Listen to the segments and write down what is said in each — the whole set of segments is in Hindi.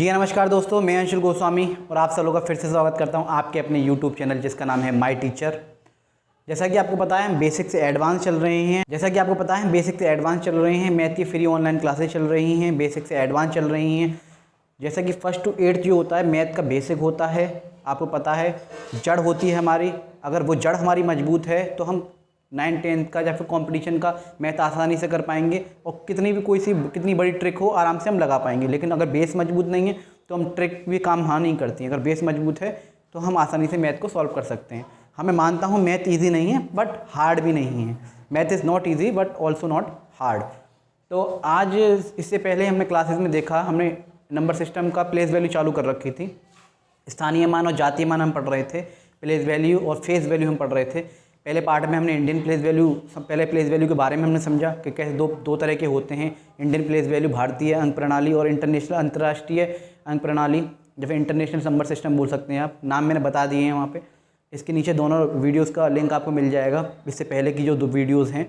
जी नमस्कार दोस्तों, मैं अंशुल गोस्वामी और आप सब लोगों का फिर से स्वागत करता हूं आपके अपने यूट्यूब चैनल जिसका नाम है माय टीचर। जैसा कि आपको पता है हम बेसिक से एडवांस चल रहे हैं। मैथ की फ्री ऑनलाइन क्लासेस चल रही हैं, बेसिक से एडवांस चल रही हैं। जैसा कि फर्स्ट टू एट्थ जो होता है मैथ का बेसिक होता है, आपको पता है जड़ होती है हमारी। अगर वो जड़ हमारी मजबूत है तो हम 9th-10th का या फिर कंपटीशन का मैथ आसानी से कर पाएंगे और कितनी बड़ी ट्रिक हो आराम से हम लगा पाएंगे। लेकिन अगर बेस मजबूत नहीं है तो हम ट्रिक भी काम नहीं करती हैं। अगर बेस मजबूत है तो हम आसानी से मैथ को सॉल्व कर सकते हैं। मैं मानता हूँ मैथ ईजी नहीं है बट हार्ड भी नहीं है। Math is not easy but also not hard. तो आज इससे पहले हमने क्लासेस में देखा, हमने नंबर सिस्टम का प्लेस वैल्यू चालू कर रखी थी। स्थानीय मान और जातीय मान हम पढ़ रहे थे, प्लेस वैल्यू और फेस वैल्यू हम पढ़ रहे थे। पहले पार्ट में हमने इंडियन प्लेस वैल्यू के बारे में हमने समझा कि कैसे दो तरह के होते हैं। इंडियन प्लेस वैल्यू भारतीय अंक प्रणाली और इंटरनेशनल अंतर्राष्ट्रीय अंक प्रणाली, या फिर इंटरनेशनल नंबर सिस्टम बोल सकते हैं आप। नाम मैंने बता दिए हैं वहाँ पे। इसके नीचे दोनों वीडियोस का लिंक आपको मिल जाएगा, इससे पहले की जो 2 वीडियोस हैं।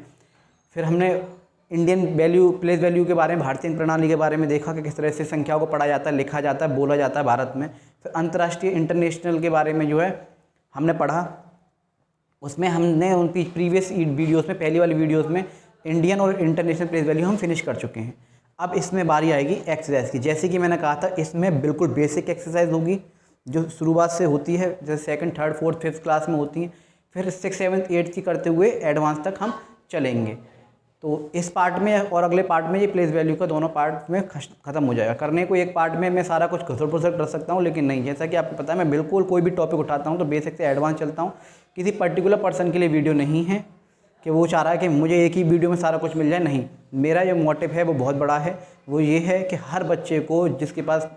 फिर हमने इंडियन प्लेस वैल्यू के बारे में, भारतीय अंक प्रणाली के बारे में देखा कि किस तरह से संख्याओं को पढ़ा जाता है, लिखा जाता है, बोला जाता है भारत में। फिर अंतर्राष्ट्रीय इंटरनेशनल के बारे में जो है हमने पढ़ा। उसमें हमने उन प्रीवियस वीडियोस में, पहली वाली वीडियोस में इंडियन और इंटरनेशनल प्लेस वैल्यू हम फिनिश कर चुके हैं। अब इसमें बारी आएगी एक्सरसाइज की। जैसे कि मैंने कहा था इसमें बिल्कुल बेसिक एक्सरसाइज होगी जो शुरुआत से होती है, जैसे 2nd, 3rd, 4th, 5th class में होती हैं। फिर 6th, 7th, 8th की करते हुए एडवांस तक हम चलेंगे। तो इस पार्ट में और अगले पार्ट में ये प्लेस वैल्यू का दोनों पार्ट में ख़त्म हो जाएगा। करने को एक पार्ट में मैं सारा कुछ घुसड़-पुसड़ कर सकता हूँ, लेकिन नहीं, जैसा कि आपको पता है मैं बिल्कुल कोई भी टॉपिक उठाता हूँ तो बेसिक से एडवांस चलता हूँ। किसी पर्टिकुलर पर्सन के लिए वीडियो नहीं है कि वो चाह रहा है कि मुझे एक ही वीडियो में सारा कुछ मिल जाए। नहीं, मेरा जो मोटिव है वो बहुत बड़ा है। वो ये है कि हर बच्चे को, जिसके पास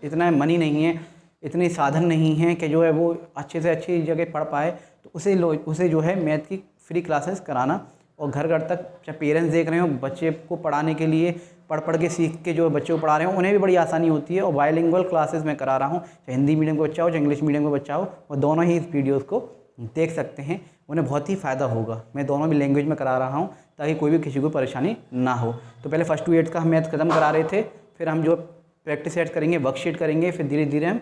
इतना मनी नहीं है, इतने साधन नहीं है कि जो है वो अच्छे से अच्छी जगह पढ़ पाए, तो उसे जो है मैथ की फ्री क्लासेस कराना। और घर घर तक चाहे पेरेंट्स देख रहे हो बच्चे को पढ़ाने के लिए, पढ़ के सीख के जो बच्चे को पढ़ा रहे हो उन्हें भी बड़ी आसानी होती है। और बाइलिंगुअल क्लासेस मैं करा रहा हूँ, चाहे हिंदी मीडियम का बच्चा हो चाहे इंग्लिश मीडियम का बच्चा हो, वो दोनों ही इस वीडियोस को देख सकते हैं। उन्हें बहुत ही फ़ायदा होगा। मैं दोनों भी लैंग्वेज में करा रहा हूँ ताकि कोई भी किसी को परेशानी ना हो। तो पहले फर्स्ट टू 8th का हम मैथ खत्म करा रहे थे, फिर हम जो प्रैक्टिस सेट करेंगे, वर्कशीट करेंगे, फिर धीरे धीरे हम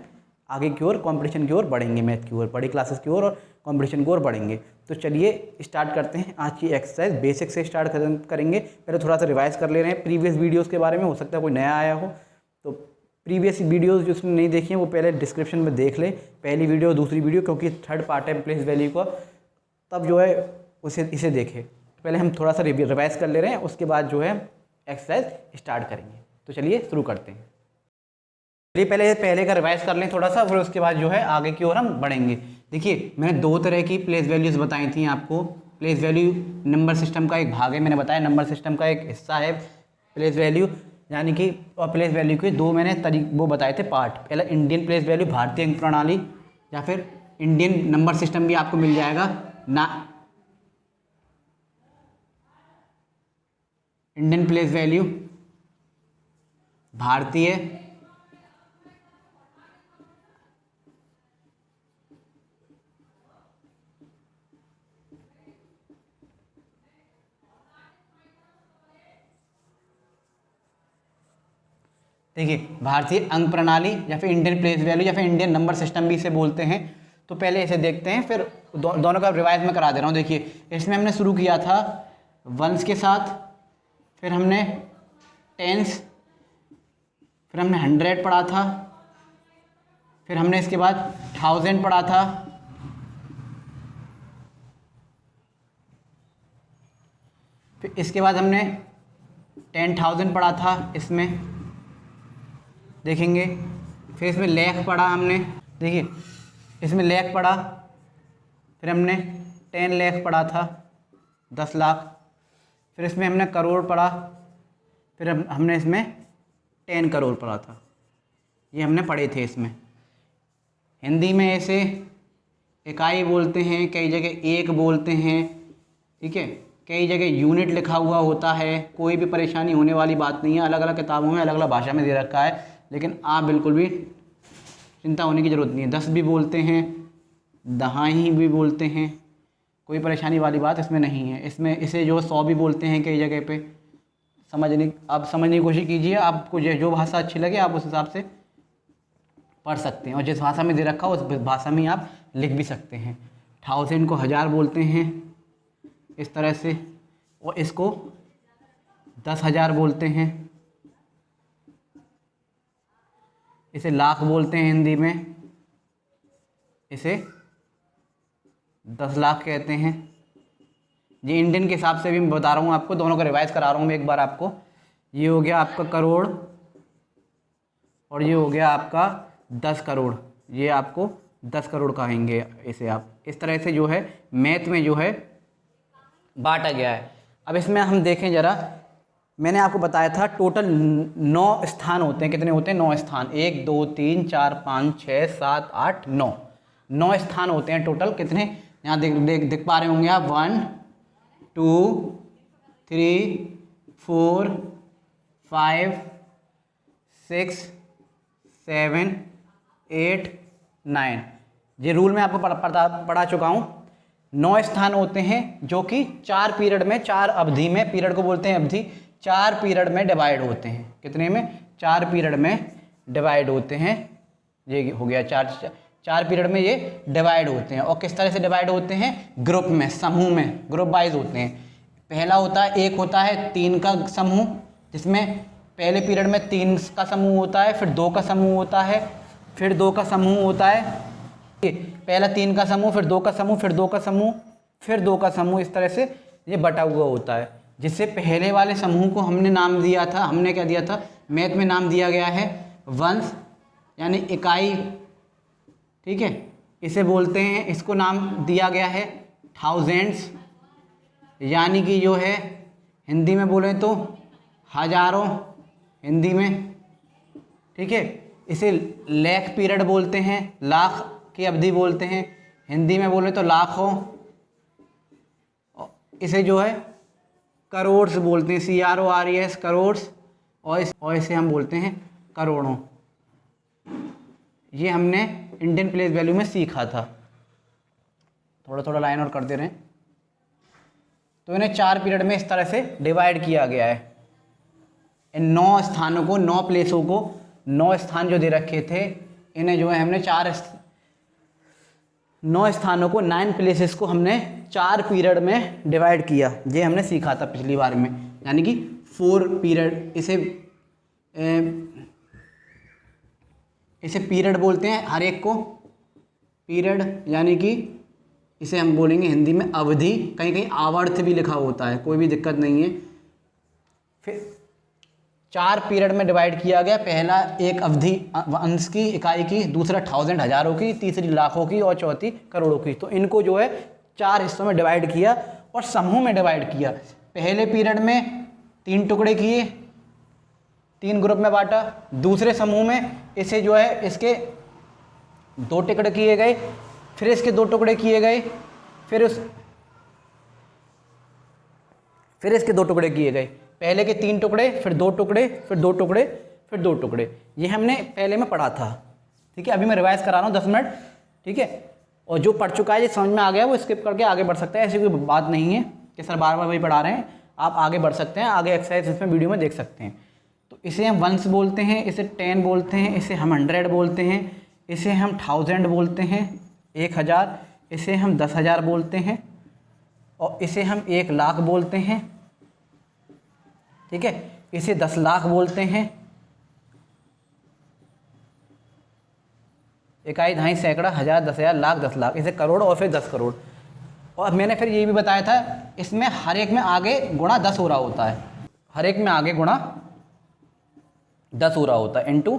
आगे की ओर कंपटीशन की ओर बढ़ेंगे, मैथ की ओर, बड़ी क्लासेस की ओर और कंपटीशन की ओर बढ़ेंगे। तो चलिए स्टार्ट करते हैं आज की एक्सरसाइज। बेसिक से स्टार्ट करेंगे। पहले थोड़ा सा रिवाइज कर ले रहे हैं प्रीवियस वीडियोस के बारे में, हो सकता है कोई नया आया हो तो प्रीवियस वीडियोस जिसने नहीं देखी हैं वो पहले डिस्क्रिप्शन में देख ले, पहली वीडियो दूसरी वीडियो, क्योंकि 3rd पार्ट है प्लेस वैल्यू का, तब जो है इसे देखें। पहले हम थोड़ा सा रिवाइज कर ले रहे हैं, उसके बाद जो है एक्सरसाइज स्टार्ट करेंगे। तो चलिए शुरू करते हैं। चलिए पहले का रिवाइज कर लें थोड़ा सा, फिर उसके बाद जो है आगे की ओर हम बढ़ेंगे। देखिए मैंने 2 तरह की प्लेस वैल्यूज़ बताई थी आपको। प्लेस वैल्यू नंबर सिस्टम का एक भाग है, मैंने बताया नंबर सिस्टम का एक हिस्सा है प्लेस वैल्यू, यानी कि और प्लेस वैल्यू के 2 मैंने वो बताए थे पार्ट। पहला इंडियन प्लेस वैल्यू, भारतीय अंक प्रणाली, या फिर इंडियन नंबर सिस्टम भी आपको मिल जाएगा ना। इंडियन प्लेस वैल्यू, भारतीय देखिए भारतीय अंक प्रणाली या फिर इंडियन प्लेस वैल्यू या फिर इंडियन नंबर सिस्टम भी इसे बोलते हैं। तो पहले इसे देखते हैं, फिर दोनों का रिवाइज में करा दे रहा हूँ। देखिए इसमें हमने शुरू किया था वंस के साथ, फिर हमने टेंस, फिर हमने 100 पढ़ा था, फिर हमने इसके बाद 1000 पढ़ा था, फिर इसके बाद हमने 10,000 पढ़ा था इसमें, देखेंगे। फिर इसमें लाख पढ़ा हमने, देखिए इसमें लाख पढ़ा, फिर हमने 10 लाख पढ़ा था, 10 लाख। फिर इसमें हमने करोड़ पढ़ा, फिर हमने इसमें 10 करोड़ पढ़ा था। ये हमने पढ़े थे। इसमें हिंदी में ऐसे इकाई बोलते हैं, कई जगह एक बोलते हैं, ठीक है, कई जगह यूनिट लिखा हुआ होता है। कोई भी परेशानी होने वाली बात नहीं है। अलग अलग किताबों में अलग अलग भाषा में दे रखा है, लेकिन आप बिल्कुल भी चिंता होने की ज़रूरत नहीं है। 10 भी बोलते हैं, दहाई भी बोलते हैं, कोई परेशानी वाली बात इसमें नहीं है। इसमें इसे जो 100 भी बोलते हैं कई जगह पे। आप समझने की कोशिश कीजिए, आपको जो भाषा अच्छी लगे आप उस हिसाब से पढ़ सकते हैं, और जिस भाषा में दे रखा हो उस भाषा में आप लिख भी सकते हैं। 1000 को 1000 बोलते हैं इस तरह से, और इसको 10,000 बोलते हैं, इसे लाख बोलते हैं हिंदी में, इसे 10 लाख कहते हैं। ये इंडियन के हिसाब से भी मैं बता रहा हूँ आपको, दोनों को रिवाइज करा रहा हूँ मैं एक बार आपको। ये हो गया आपका करोड़, और ये हो गया आपका 10 करोड़। ये आपको 10 करोड़ कहेंगे इसे आप। इस तरह से जो है मैथ में जो है बांटा गया है। अब इसमें हम देखें ज़रा, मैंने आपको बताया था टोटल 9 स्थान होते हैं। कितने होते हैं? 9 स्थान। 1 2 3 4 5 6 7 8 9 9 स्थान होते हैं टोटल। कितने यहाँ देख पा रहे होंगे आप? 1 2 3 4 5 6 7 8 9। ये रूल मैं आपको पढ़ा चुका हूँ। 9 स्थान होते हैं जो कि 4 पीरियड में, 4 अवधि में, पीरियड को बोलते हैं अवधि, 4 पीरियड में डिवाइड होते हैं। कितने में? 4 पीरियड में डिवाइड होते हैं। ये हो गया 4 पीरियड में ये डिवाइड होते हैं। और किस तरह से डिवाइड होते हैं? ग्रुप में, समूह में, ग्रुप वाइज होते हैं। पहला होता है, एक होता है 3 का समूह, जिसमें पहले पीरियड में 3 का समूह होता है, फिर 2 का समूह होता है, फिर 2 का समूह होता है। पहला 3 का समूह, फिर 2 का समूह, फिर 2 का समूह, फिर 2 का समूह। इस तरह से ये बटा हुआ होता है। जिससे पहले वाले समूह को हमने नाम दिया था, हमने क्या दिया था? मैथ में नाम दिया गया है वंश, यानी इकाई। ठीक है, इसे बोलते हैं, इसको नाम दिया गया है थाउजेंड्स, यानी कि जो है हिंदी में बोले तो हजारों हिंदी में। ठीक है, इसे लाख पीरियड बोलते हैं, लाख की अवधि बोलते हैं हिंदी में बोले तो लाखों। इसे जो है करोड़्स बोलते हैं, CRORES, करोड़्स, और इसे हम बोलते हैं करोड़ों। ये हमने इंडियन प्लेस वैल्यू में सीखा था। थोड़ा थोड़ा लाइन और करते रहें। तो इन्हें 4 पीरियड में इस तरह से डिवाइड किया गया है। इन 9 स्थानों को, 9 प्लेसों को, 9 स्थान जो दे रखे थे, इन्हें जो है हमने 9 स्थानों को, 9 प्लेसेस को हमने 4 पीरियड में डिवाइड किया। ये हमने सीखा था पिछली बार में, यानी कि 4 पीरियड। इसे पीरियड बोलते हैं, हर एक को पीरियड, यानी कि इसे हम बोलेंगे हिंदी में अवधि। कहीं कहीं आवर्त भी लिखा होता है, कोई भी दिक्कत नहीं है। फिर 4 पीरियड में डिवाइड किया गया। पहला एक अवधि अंश की, इकाई की, दूसरा 1000 हजारों की, तीसरी लाखों की, और चौथी करोड़ों की। तो इनको जो है 4 हिस्सों में डिवाइड किया और समूह में डिवाइड किया। पहले पीरियड में 3 टुकड़े किए, 3 ग्रुप में बांटा। दूसरे समूह में इसे जो है इसके 2 टुकड़े किए गए, फिर इसके 2 टुकड़े किए गए, फिर इसके 2 टुकड़े किए गए। पहले के 3 टुकड़े, फिर 2 टुकड़े, फिर 2 टुकड़े, फिर 2 टुकड़े। ये हमने पहले में पढ़ा था। ठीक है, अभी मैं रिवाइज करा रहा हूँ 10 मिनट। ठीक है, और जो पढ़ चुका है, जो समझ में आ गया, वो स्किप करके आगे बढ़ सकता है। ऐसी कोई बात नहीं है कि सर बार बार वही पढ़ा रहे हैं। आप आगे बढ़ सकते हैं, आगे एक्सरसाइज इसमें वीडियो में देख सकते हैं। तो इसे हम 1 बोलते हैं, इसे 10 बोलते हैं, इसे हम 100 बोलते हैं, इसे हम 1000 बोलते हैं, 1000, इसे हम 10,000 बोलते हैं, और इसे हम 1 लाख बोलते हैं। ठीक है, इसे 10 लाख बोलते हैं, इकाई, दहाई, सैकड़ा, हजार, 10,000, लाख, 10 लाख, इसे करोड़, और फिर 10 करोड़। और मैंने फिर ये भी बताया था, इसमें हर एक में आगे गुणा 10 हो रहा होता है। हर एक में आगे गुणा 10 हो रहा होता है, इंटू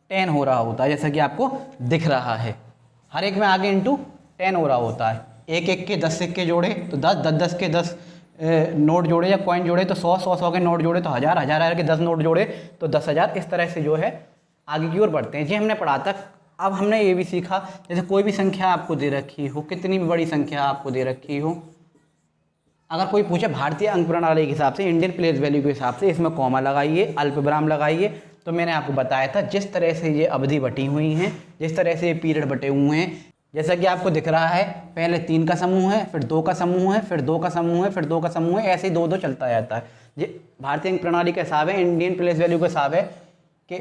10 हो रहा होता है, जैसा कि आपको दिख रहा है। हर एक में आगे इंटू 10 हो रहा होता है। 1 के 10 सिक्के जोड़े तो 10, 10 के 10 नोट जोड़े या कॉइन जोड़े तो 100, 100 के नोट जोड़े तो 1000, 1000 के 10 नोट जोड़े तो 10,000। इस तरह से जो है आगे की ओर बढ़ते हैं। ये हमने पढ़ा था। अब हमने ये भी सीखा, जैसे कोई भी संख्या आपको दे रखी हो, कितनी भी बड़ी संख्या आपको दे रखी हो, अगर कोई पूछे भारतीय अंक प्रणाली के हिसाब से, इंडियन प्लेस वैल्यू के हिसाब से, इसमें कॉमा लगाइए, अल्पविराम लगाइए। तो मैंने आपको बताया था जिस तरह से ये अवधि बटी हुई हैं, जिस तरह से ये पीरियड बटे हुए हैं, जैसा कि आपको दिख रहा है, पहले 3 का समूह है, फिर 2 का समूह है, फिर 2 का समूह है, फिर 2 का समूह है, ऐसे ही 2-2 चलता जाता है। ये भारतीय अंक प्रणाली का हिसाब है, इंडियन प्लेस वैल्यू का हिसाब है कि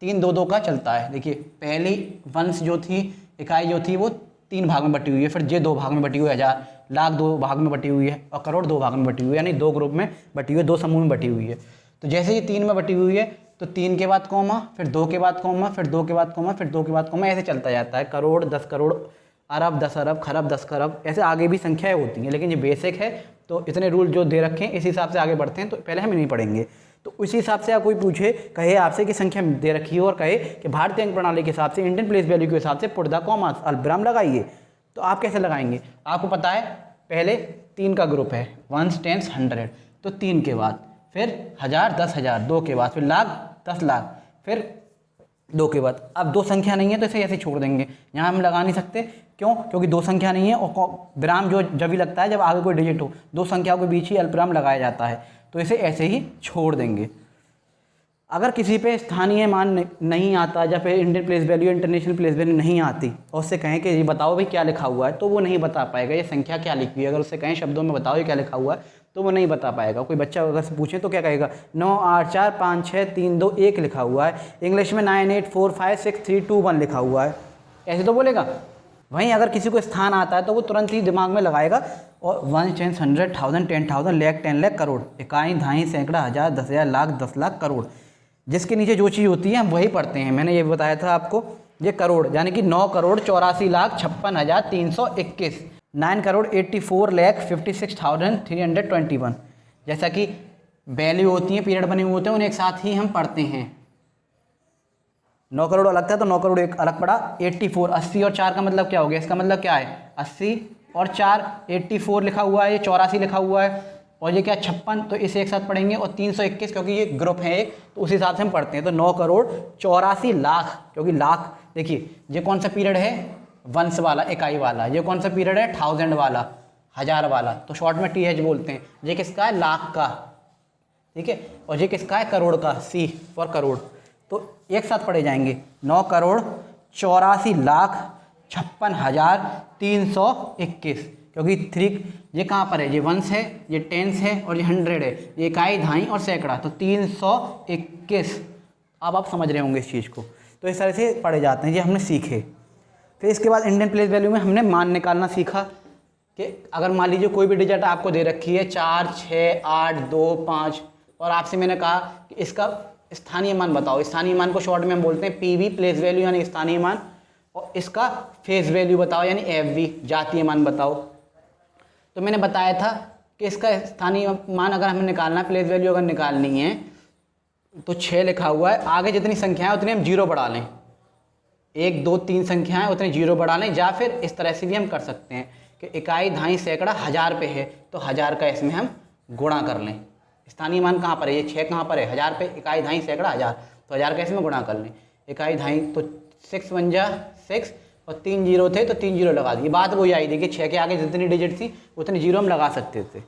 3 2 2 का चलता है। देखिए पहली वंश जो थी, इकाई जो थी वो 3 भाग में बटी हुई है, फिर जे 2 भाग में बटी हुई है, हज़ार लाख 2 भाग में बटी हुई है, और करोड़ 2 भाग में बटी हुई है, यानी 2 ग्रुप में बटी हुई है, 2 समूह में बटी हुई है। तो जैसे ये 3 में बटी हुई है तो 3 के बाद कॉमा, फिर 2 के बाद कॉमा, फिर 2 के बाद कॉमा, फिर 2 के बाद कॉमा, ऐसे चलता जाता है। करोड़, 10 करोड़, अरब, 10 अरब, खरब, 10 खरब, ऐसे आगे भी संख्याएं होती हैं, लेकिन ये बेसिक है तो इतने रूल जो दे रखे हैं इस हिसाब से आगे बढ़ते हैं, तो पहले हम नहीं पढ़ेंगे। तो उसी हिसाब से आप कोई पूछे, कहे आपसे कि संख्या दे रखी है और कहे कि भारतीय अंक प्रणाली के हिसाब से इंडियन प्लेस वैल्यू के हिसाब से पुट द कॉमा अल्पविराम लगाइए, तो आप कैसे लगाएंगे? आपको पता है पहले 3 का ग्रुप है, 1 10 100, तो 3 के बाद फिर 1000 10,000, 2 के बाद फिर लाख 10 लाख, फिर 2 के बाद। अब 2 संख्या नहीं है तो इसे ऐसे छोड़ देंगे, यहाँ हम लगा नहीं सकते। क्यों? क्योंकि 2 संख्या नहीं है और विराम जो जब भी लगता है जब आगे कोई डिजिट हो, 2 संख्याओं के बीच ही अल्पविराम लगाया जाता है, तो इसे ऐसे ही छोड़ देंगे। अगर किसी पे स्थानीय मान नहीं आता या फिर Indian place value international place value नहीं आती और उससे कहें कि ये बताओ भाई क्या लिखा हुआ है, तो वो नहीं बता पाएगा ये संख्या क्या लिखी है। अगर उससे कहें शब्दों में बताओ ये क्या लिखा हुआ है, तो वो नहीं बता पाएगा। कोई बच्चा अगर से पूछे तो क्या कहेगा? 9 8 4 5 6 3 2 1 लिखा हुआ है, इंग्लिश में 9 8 4 5 6 3 2 1 लिखा हुआ है, ऐसे तो बोलेगा। वहीं अगर किसी को स्थान आता है तो वो तुरंत ही दिमाग में लगाएगा और 1 10 100 1000 10,000 लाख 10 लाख करोड़, इकाई दहाई सैकड़ा हज़ार 10,000 लाख 10 लाख करोड़, जिसके नीचे जो चीज़ होती है हम वही पढ़ते हैं। मैंने ये बताया था आपको, ये करोड़ यानी कि 9 करोड़ 84 लाख 56,321, 9 करोड़ 84 लाख 56,321। जैसा कि वैल्यू होती है, पीरियड बने हुए होते हैं, उन्हें एक साथ ही हम पढ़ते हैं। 9 करोड़ अलग था तो 9 करोड़ एक अलग पड़ा। 84 80 और 4 का मतलब क्या हो गया? इसका मतलब क्या है? 80 और 4, 84 लिखा हुआ है, ये 84 लिखा हुआ है, और ये क्या 56, तो इसे एक साथ पढ़ेंगे। और 321 क्योंकि ये ग्रुप है एक, तो उस हिसाब से हम पढ़ते हैं। तो 9 करोड़ 84 लाख, क्योंकि लाख देखिए ये कौन सा पीरियड है? वंश वाला, इकाई वाला। ये कौन सा पीरियड है? 1000 वाला, 1000 वाला, तो शॉर्ट में TH बोलते हैं। ये किसका है? लाख का, ठीक है। और ये किसका है? करोड़ का, C फॉर करोड़। तो एक साथ पढ़े जाएंगे 9 करोड़ 84 लाख 56,321, क्योंकि 3 ये कहाँ पर है? ये वंश है, ये टेंस है और ये 100 है, ये इकाई दहाई और सैकड़ा, तो 321। अब आप समझ रहे होंगे इस चीज़ को। तो इस तरह से पढ़े जाते हैं, ये हमने सीखे। फिर इसके बाद इंडियन प्लेस वैल्यू में हमने मान निकालना सीखा कि अगर मान लीजिए कोई भी डिजिट आपको दे रखी है 4 6 8 2 5, और आपसे मैंने कहा कि इसका स्थानीय मान बताओ। स्थानीय मान को शॉर्ट में हम बोलते हैं PV, प्लेस वैल्यू यानी स्थानीय मान, और इसका फेस वैल्यू बताओ यानी FV, जातीय मान बताओ। तो मैंने बताया था कि इसका स्थानीय मान अगर हमें निकालना, प्लेस वैल्यू अगर निकालनी है तो 6 लिखा हुआ है, आगे जितनी संख्याएं उतनी हम 0 बढ़ा लें, 1 2 3 संख्याएं उतनी 0 बढ़ा लें, या फिर इस तरह से भी हम कर सकते हैं कि इकाई दहाई सैकड़ा 1000 पे है तो 1000 का इसमें हम गुणा कर लें। स्थानीय मान कहाँ पर है? ये 6 कहाँ पर है? 1000 पे, इकाई दहाई सैकड़ा 1000, तो 1000 का इसमें गुणा कर लें। इकाई दहाई तो 6 1 जा 6 और 3 0 थे तो 3 0 लगा दिए। बात वही आई, देखिए 6 के आगे जितनी डिजिट थी उतनी 0 हम लगा सकते थे।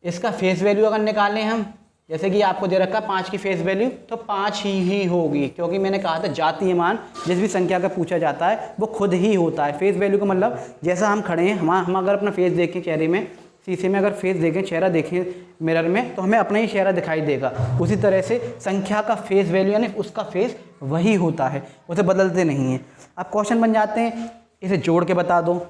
इसका फेस वैल्यू अगर निकालें हम, जैसे कि आपको दे रखा 5 की फेस वैल्यू, तो 5 ही होगी, क्योंकि मैंने कहा था जातीय मान जिस भी संख्या का पूछा जाता है वो खुद ही होता है। फेस वैल्यू का मतलब जैसा हम खड़े हैं, हम अगर अपना फेस देखें चेहरे में, शीशे में अगर फेस देखें, चेहरा देखें मिरर में, तो हमें अपना ही चेहरा दिखाई देगा। उसी तरह से संख्या का फेस वैल्यू यानी उसका फेस वही होता है, उसे बदलते नहीं हैं। अब क्वेश्चन बन जाते हैं, इसे जोड़ के बता दो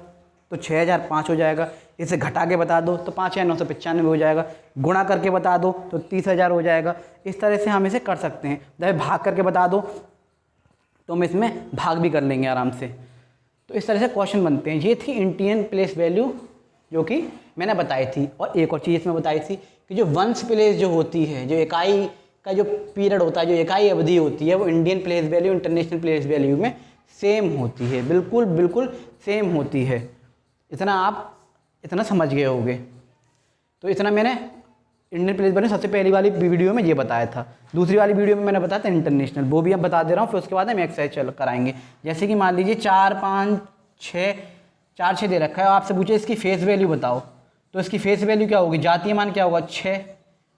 तो 6005 हो जाएगा, इसे घटा के बता दो तो 5995 हो जाएगा, गुणा करके बता दो तो 30,000 हो जाएगा। इस तरह से हम इसे कर सकते हैं। जब भाग करके बता दो तो हम इसमें भाग भी कर लेंगे आराम से। तो इस तरह से क्वेश्चन बनते हैं। ये थी इंडियन प्लेस वैल्यू जो कि मैंने बताई थी। और एक और चीज़ इसमें बताई थी कि जो वंश प्लेस जो होती है, जो इकाई का जो पीरियड होता है, जो इकाई अवधि होती है, वो Indian place value international place value में सेम होती है, बिल्कुल बिल्कुल सेम होती है। इतना आप इतना समझ गए होंगे। तो इतना मैंने इंडियन प्लेस वैल्यू सबसे पहली वाली वीडियो में ये बताया था। दूसरी वाली वीडियो में मैंने बताया था इंटरनेशनल, वो भी अब बता दे रहा हूँ। फिर उसके बाद हम एक्सरसाइज कराएंगे। जैसे कि मान लीजिए 4 5 6 4 6 दे रखा है, आपसे पूछे इसकी फेस वैल्यू बताओ, तो इसकी फेस वैल्यू क्या होगी? जातीय मान क्या होगा? 6।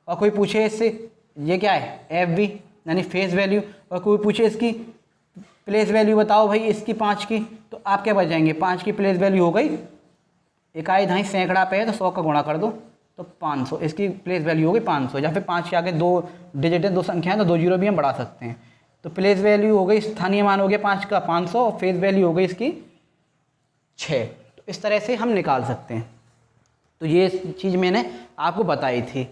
और कोई पूछे इससे ये क्या है? FV यानी फेस वैल्यू। और कोई पूछे इसकी प्लेस वैल्यू बताओ भाई इसकी 5 की, तो आप क्या बचाएंगे? 5 की प्लेस वैल्यू हो गई, इकाई दहाई सैकड़ा पे है तो 100 का गुणा कर दो तो 500, इसकी प्लेस वैल्यू होगी 500। या फिर 5 के आगे 2 डिजिट है, 2 संख्या है, तो 2 जीरो भी हम बढ़ा सकते हैं। तो प्लेस वैल्यू हो गई, स्थानीय मान हो गया 5 का 500 और फेस वैल्यू हो गई इसकी 6। तो इस तरह से हम निकाल सकते हैं। तो ये चीज़ मैंने आपको बताई थी,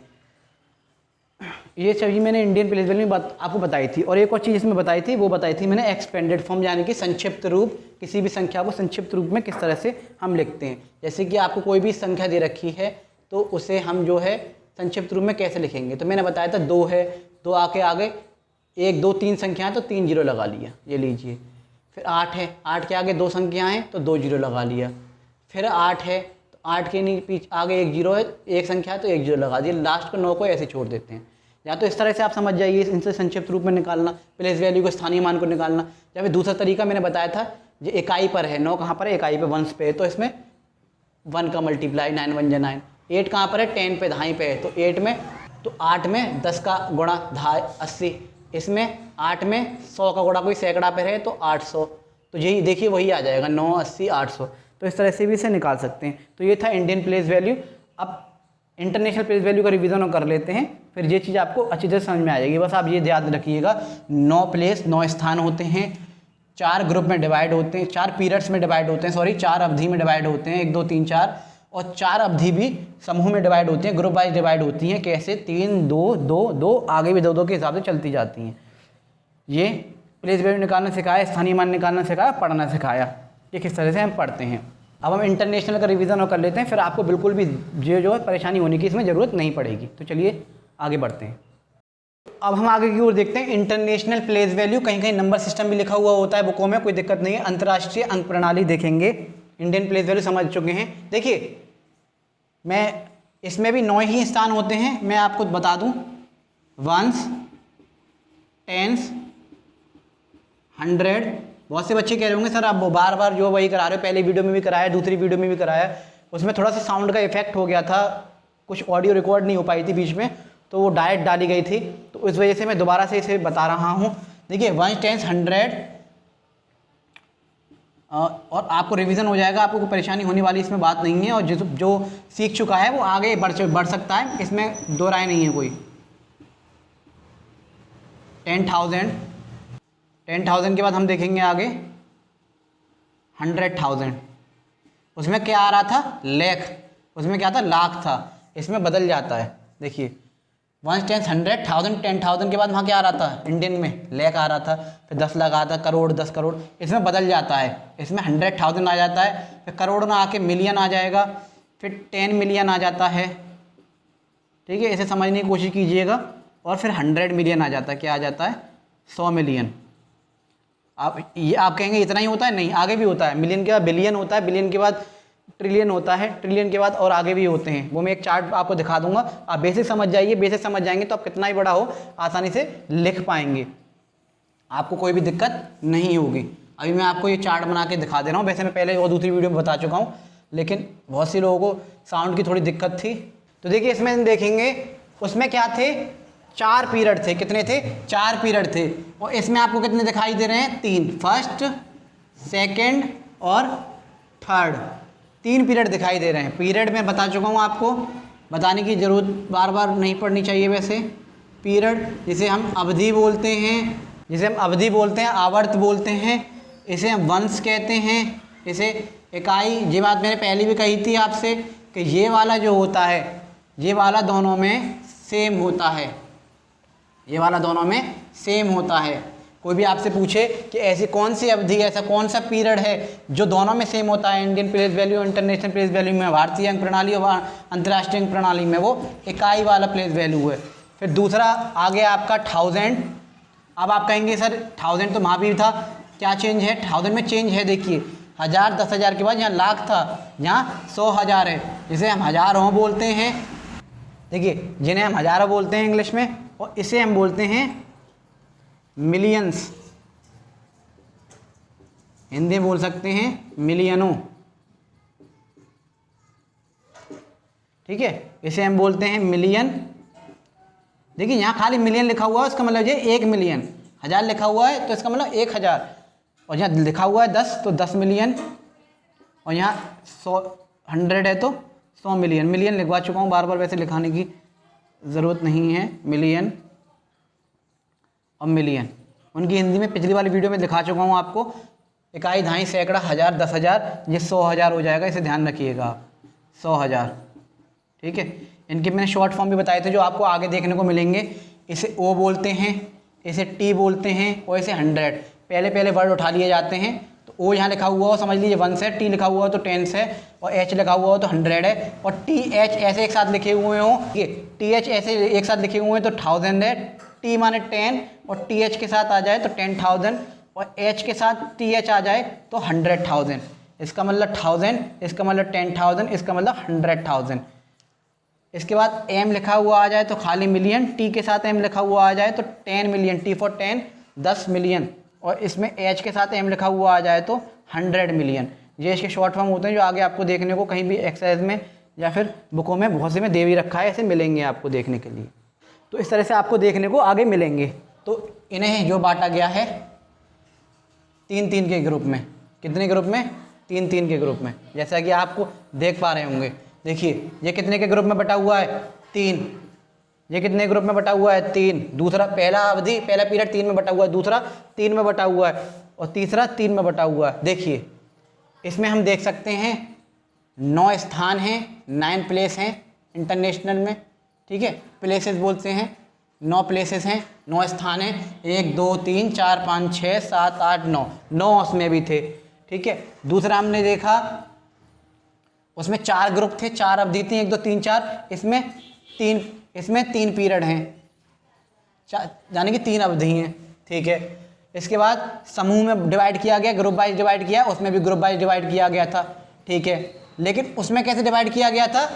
ये चीज़ मैंने इंडियन प्लेस वैल्यू में आपको बताई थी। और एक और चीज़ इसमें बताई थी, वो बताई थी मैंने एक्सपेंडेड फॉर्म, यानी कि संक्षिप्त रूप, किसी भी संख्या को संक्षिप्त रूप में किस तरह से हम लिखते हैं। जैसे कि आपको कोई भी संख्या दे रखी है तो उसे हम जो है संक्षिप्त रूप में कैसे लिखेंगे। तो मैंने बताया था 2 है, 2 आके आगे 1 2 3 संख्या है तो 3 जीरो लगा लिया, ये लीजिए। फिर 8 है, 8 के आगे 2 संख्याएँ हैं तो 2 जीरो लगा लिया। फिर 8 है तो 8 के पीछे आगे 1 जीरो है, एक संख्या है तो 1 जीरो लगा दिया। लास्ट को 9 को ऐसे छोड़ देते हैं। या तो इस तरह से आप समझ जाइए, इनसे संक्षिप्त रूप में निकालना, प्लेस वैल्यू को स्थानीय मान को निकालना। या फिर दूसरा तरीका मैंने बताया था, जो इकाई पर है, 9 कहाँ पर है, इकाई पे, वंश पे है, तो इसमें 1 का मल्टीप्लाई 9 1 जा 9। 8 कहाँ पर है, 10 पे, दहाई पे है, तो 8 में, तो 8 में 10 का गुणा 80, इसमें 8 में 100 का गुणा कोई सैकड़ा पे है तो 800। तो यही देखिए वही आ जाएगा 9 80 800। तो इस तरह से भी इसे निकाल सकते हैं। तो ये था इंडियन प्लेस वैल्यू। अब इंटरनेशनल प्लेस वैल्यू का रिवीजन कर लेते हैं, फिर ये चीज़ आपको अच्छी तरह समझ में आ जाएगी। बस आप ये याद रखिएगा, 9 प्लेस 9 स्थान होते हैं, 4 ग्रुप में डिवाइड होते हैं, 4 पीरियड्स में डिवाइड होते हैं, 4 अवधि में डिवाइड होते हैं, 1 2 3 4, और 4 अवधि भी समूह में डिवाइड होती हैं, ग्रुप वाइज डिवाइड होती हैं। कैसे, 3 2 2 2, आगे भी 2 2 के हिसाब से चलती जाती हैं। ये प्लेस वैल्यू निकालना सिखाया, स्थानीय मान निकालना सिखाया, पढ़ना सिखाया, ये किस तरह से हम पढ़ते हैं। अब हम इंटरनेशनल का रिवीजन कर लेते हैं, फिर आपको बिल्कुल भी जो है परेशानी होने की इसमें ज़रूरत नहीं पड़ेगी। तो चलिए आगे बढ़ते हैं। अब हम आगे की ओर देखते हैं। इंटरनेशनल प्लेस वैल्यू, कहीं कहीं नंबर सिस्टम भी लिखा हुआ होता है बुकों में, कोई दिक्कत नहीं है। अंतर्राष्ट्रीय अंक प्रणाली देखेंगे, इंडियन प्लेस वैल्यू समझ चुके हैं। देखिए मैं इसमें भी 9 ही स्थान होते हैं, मैं आपको बता दूं, वंस, टेंस, 100। बहुत से बच्चे कह रहे होंगे सर आप बार बार जो वही करा रहे हो, पहले वीडियो में भी कराया, दूसरी वीडियो में भी कराया, उसमें थोड़ा सा साउंड का इफेक्ट हो गया था, कुछ ऑडियो रिकॉर्ड नहीं हो पाई थी बीच में, तो वो डायरेक्ट डाली गई थी, तो इस वजह से मैं दोबारा से इसे बता रहा हूँ। देखिए 1 10 100, और आपको रिवीजन हो जाएगा, आपको कोई परेशानी होने वाली इसमें बात नहीं है। और जो सीख चुका है वो आगे बढ़ सकता है, इसमें दो राय नहीं है कोई। 10,000 के बाद हम देखेंगे आगे 100,000, उसमें क्या आ रहा था, लाख, उसमें क्या था, लाख था, इसमें बदल जाता है। देखिए 1 10 100,000, 10,000 के बाद वहाँ क्या आ रहा था, इंडियन में लाख आ रहा था, फिर 10 लाख आता, करोड़, 10 करोड़, इसमें बदल जाता है, इसमें 100,000 आ जाता है, फिर करोड़ ना आके मिलियन आ जाएगा, फिर 10 मिलियन आ जाता है। ठीक है, इसे समझने की कोशिश कीजिएगा। और फिर 100 मिलियन आ जाता है, क्या आ जाता है, 100 मिलियन। आप कहेंगे इतना ही होता है, नहीं, आगे भी होता है। मिलियन के बाद बिलियन होता है, बिलियन के बाद ट्रिलियन होता है, ट्रिलियन के बाद और आगे भी होते हैं, वो मैं एक चार्ट आपको दिखा दूंगा। आप बेसिक समझ जाइए, बेसिक समझ जाएंगे तो आप कितना ही बड़ा हो आसानी से लिख पाएंगे, आपको कोई भी दिक्कत नहीं होगी। अभी मैं आपको ये चार्ट बना के दिखा दे रहा हूँ, वैसे मैं पहले और दूसरी वीडियो में बता चुका हूँ, लेकिन बहुत सी लोगों को साउंड की थोड़ी दिक्कत थी। तो देखिए इसमें देखेंगे, उसमें क्या थे, 4 पीरियड थे। कितने थे, 4 पीरियड थे। और इसमें आपको कितने दिखाई दे रहे हैं, 3, फर्स्ट, सेकंड और थर्ड, 3 पीरियड दिखाई दे रहे हैं। पीरियड में बता चुका हूँ, आपको बताने की ज़रूरत बार बार नहीं पड़नी चाहिए। वैसे पीरियड जिसे हम अवधि बोलते हैं, आवर्त बोलते हैं, इसे हम वंश कहते हैं, इसे इकाई। ये बात मैंने पहले भी कही थी आपसे कि ये वाला जो होता है, ये वाला दोनों में सेम होता है, ये वाला दोनों में सेम होता है। कोई भी आपसे पूछे कि ऐसी कौन सी अवधि, ऐसा कौन सा पीरियड है जो दोनों में सेम होता है, Indian place value, international place value में, भारतीय अंक प्रणाली और अंतर्राष्ट्रीय अंक प्रणाली में, वो इकाई वाला प्लेस वैल्यू है। फिर दूसरा आ गया आपका 1000। अब आप कहेंगे सर 1000 तो वहाँ भी था, क्या चेंज है, 1000 में चेंज है। देखिए 1000 10,000 के बाद यहाँ लाख था, यहाँ 100,000 है, जिसे हम हजारों बोलते हैं। देखिए जिन्हें हम हजारों बोलते हैं इंग्लिश में, और इसे हम बोलते हैं मिलियंस, हिंदी बोल सकते हैं मिलियनों। ठीक है, इसे हम बोलते हैं मिलियन। देखिए यहाँ खाली मिलियन लिखा हुआ है, इसका मतलब ये 1 मिलियन। 1000 लिखा हुआ है तो इसका मतलब 1000, और यहाँ लिखा हुआ है 10 तो 10 मिलियन, और यहाँ 100 है तो 100 मिलियन। मिलियन लिखवा चुका हूँ, बार बार वैसे लिखाने की ज़रूरत नहीं है। मिलियन और मिलियन उनकी हिंदी में पिछली वाली वीडियो में दिखा चुका हूँ आपको। इकाई, दहाई, सैकड़ा, हज़ार, 10,000, ये 100,000 हो जाएगा, इसे ध्यान रखिएगा आप, 100,000। ठीक है, इनके मैंने शॉर्ट फॉर्म भी बताए थे जो आपको आगे देखने को मिलेंगे। इसे ओ बोलते हैं, इसे टी बोलते हैं और इसे 100। पहले पहले वर्ड उठा लिए जाते हैं। तो ओ यहाँ लिखा हुआ हो समझ लीजिए 1 है, टी लिखा हुआ हो तो 10 है, और एच लिखा हुआ हो तो 100 है, और टी एच ऐसे एक साथ लिखे हुए हों, टी एच ऐसे एक साथ लिखे हुए हैं तो 1000 है। टी माने 10 और टी एच के साथ आ जाए तो 10,000, और एच के साथ टी एच आ जाए तो 100,000। इसका मतलब 1000, इसका मतलब 10,000, इसका मतलब 100,000। इसके बाद एम लिखा हुआ आ जाए तो खाली मिलियन, टी के साथ एम लिखा हुआ आ जाए तो 10 मिलियन, टी फॉर 10, 10 मिलियन, और इसमें एच के साथ एम लिखा हुआ आ जाए तो 100 मिलियन। ये इसके शॉर्ट फॉर्म होते हैं जो आगे आपको देखने को कहीं भी एक्सरसाइज में या फिर बुकों में बहुत से में दे भी रखा है, ऐसे मिलेंगे आपको देखने के लिए। तो इस तरह से आपको देखने को आगे मिलेंगे। तो इन्हें जो बांटा गया है 3-3 के ग्रुप में, कितने ग्रुप में? 3-3 के ग्रुप में, जैसा कि आपको देख पा रहे होंगे। देखिए ये कितने के ग्रुप में बटा हुआ है? 3। ये कितने ग्रुप में बटा हुआ है? 3। दूसरा, पहला अवधि, पहला पीरियड 3 में बटा हुआ है, दूसरा 3 में बटा हुआ है, और तीसरा 3 में बटा हुआ है। देखिए इसमें हम देख सकते हैं 9 स्थान हैं, 9 प्लेस हैं इंटरनेशनल में। ठीक है, प्लेसेस बोलते हैं, 9 प्लेसेस हैं, 9 स्थान हैं। 1 2 3 4 5 6 7 8 9, 9 उसमें भी थे। ठीक है, दूसरा हमने देखा उसमें 4 ग्रुप थे, 4 अवधि थी, 1 2 3 4। इसमें 3 पीरियड हैं, यानी कि 3 अवधि हैं। ठीक है, इसके बाद समूह में डिवाइड किया गया, ग्रुप वाइज डिवाइड किया, उसमें भी ग्रुप वाइज डिवाइड किया गया था। ठीक है, लेकिन उसमें कैसे डिवाइड किया गया था?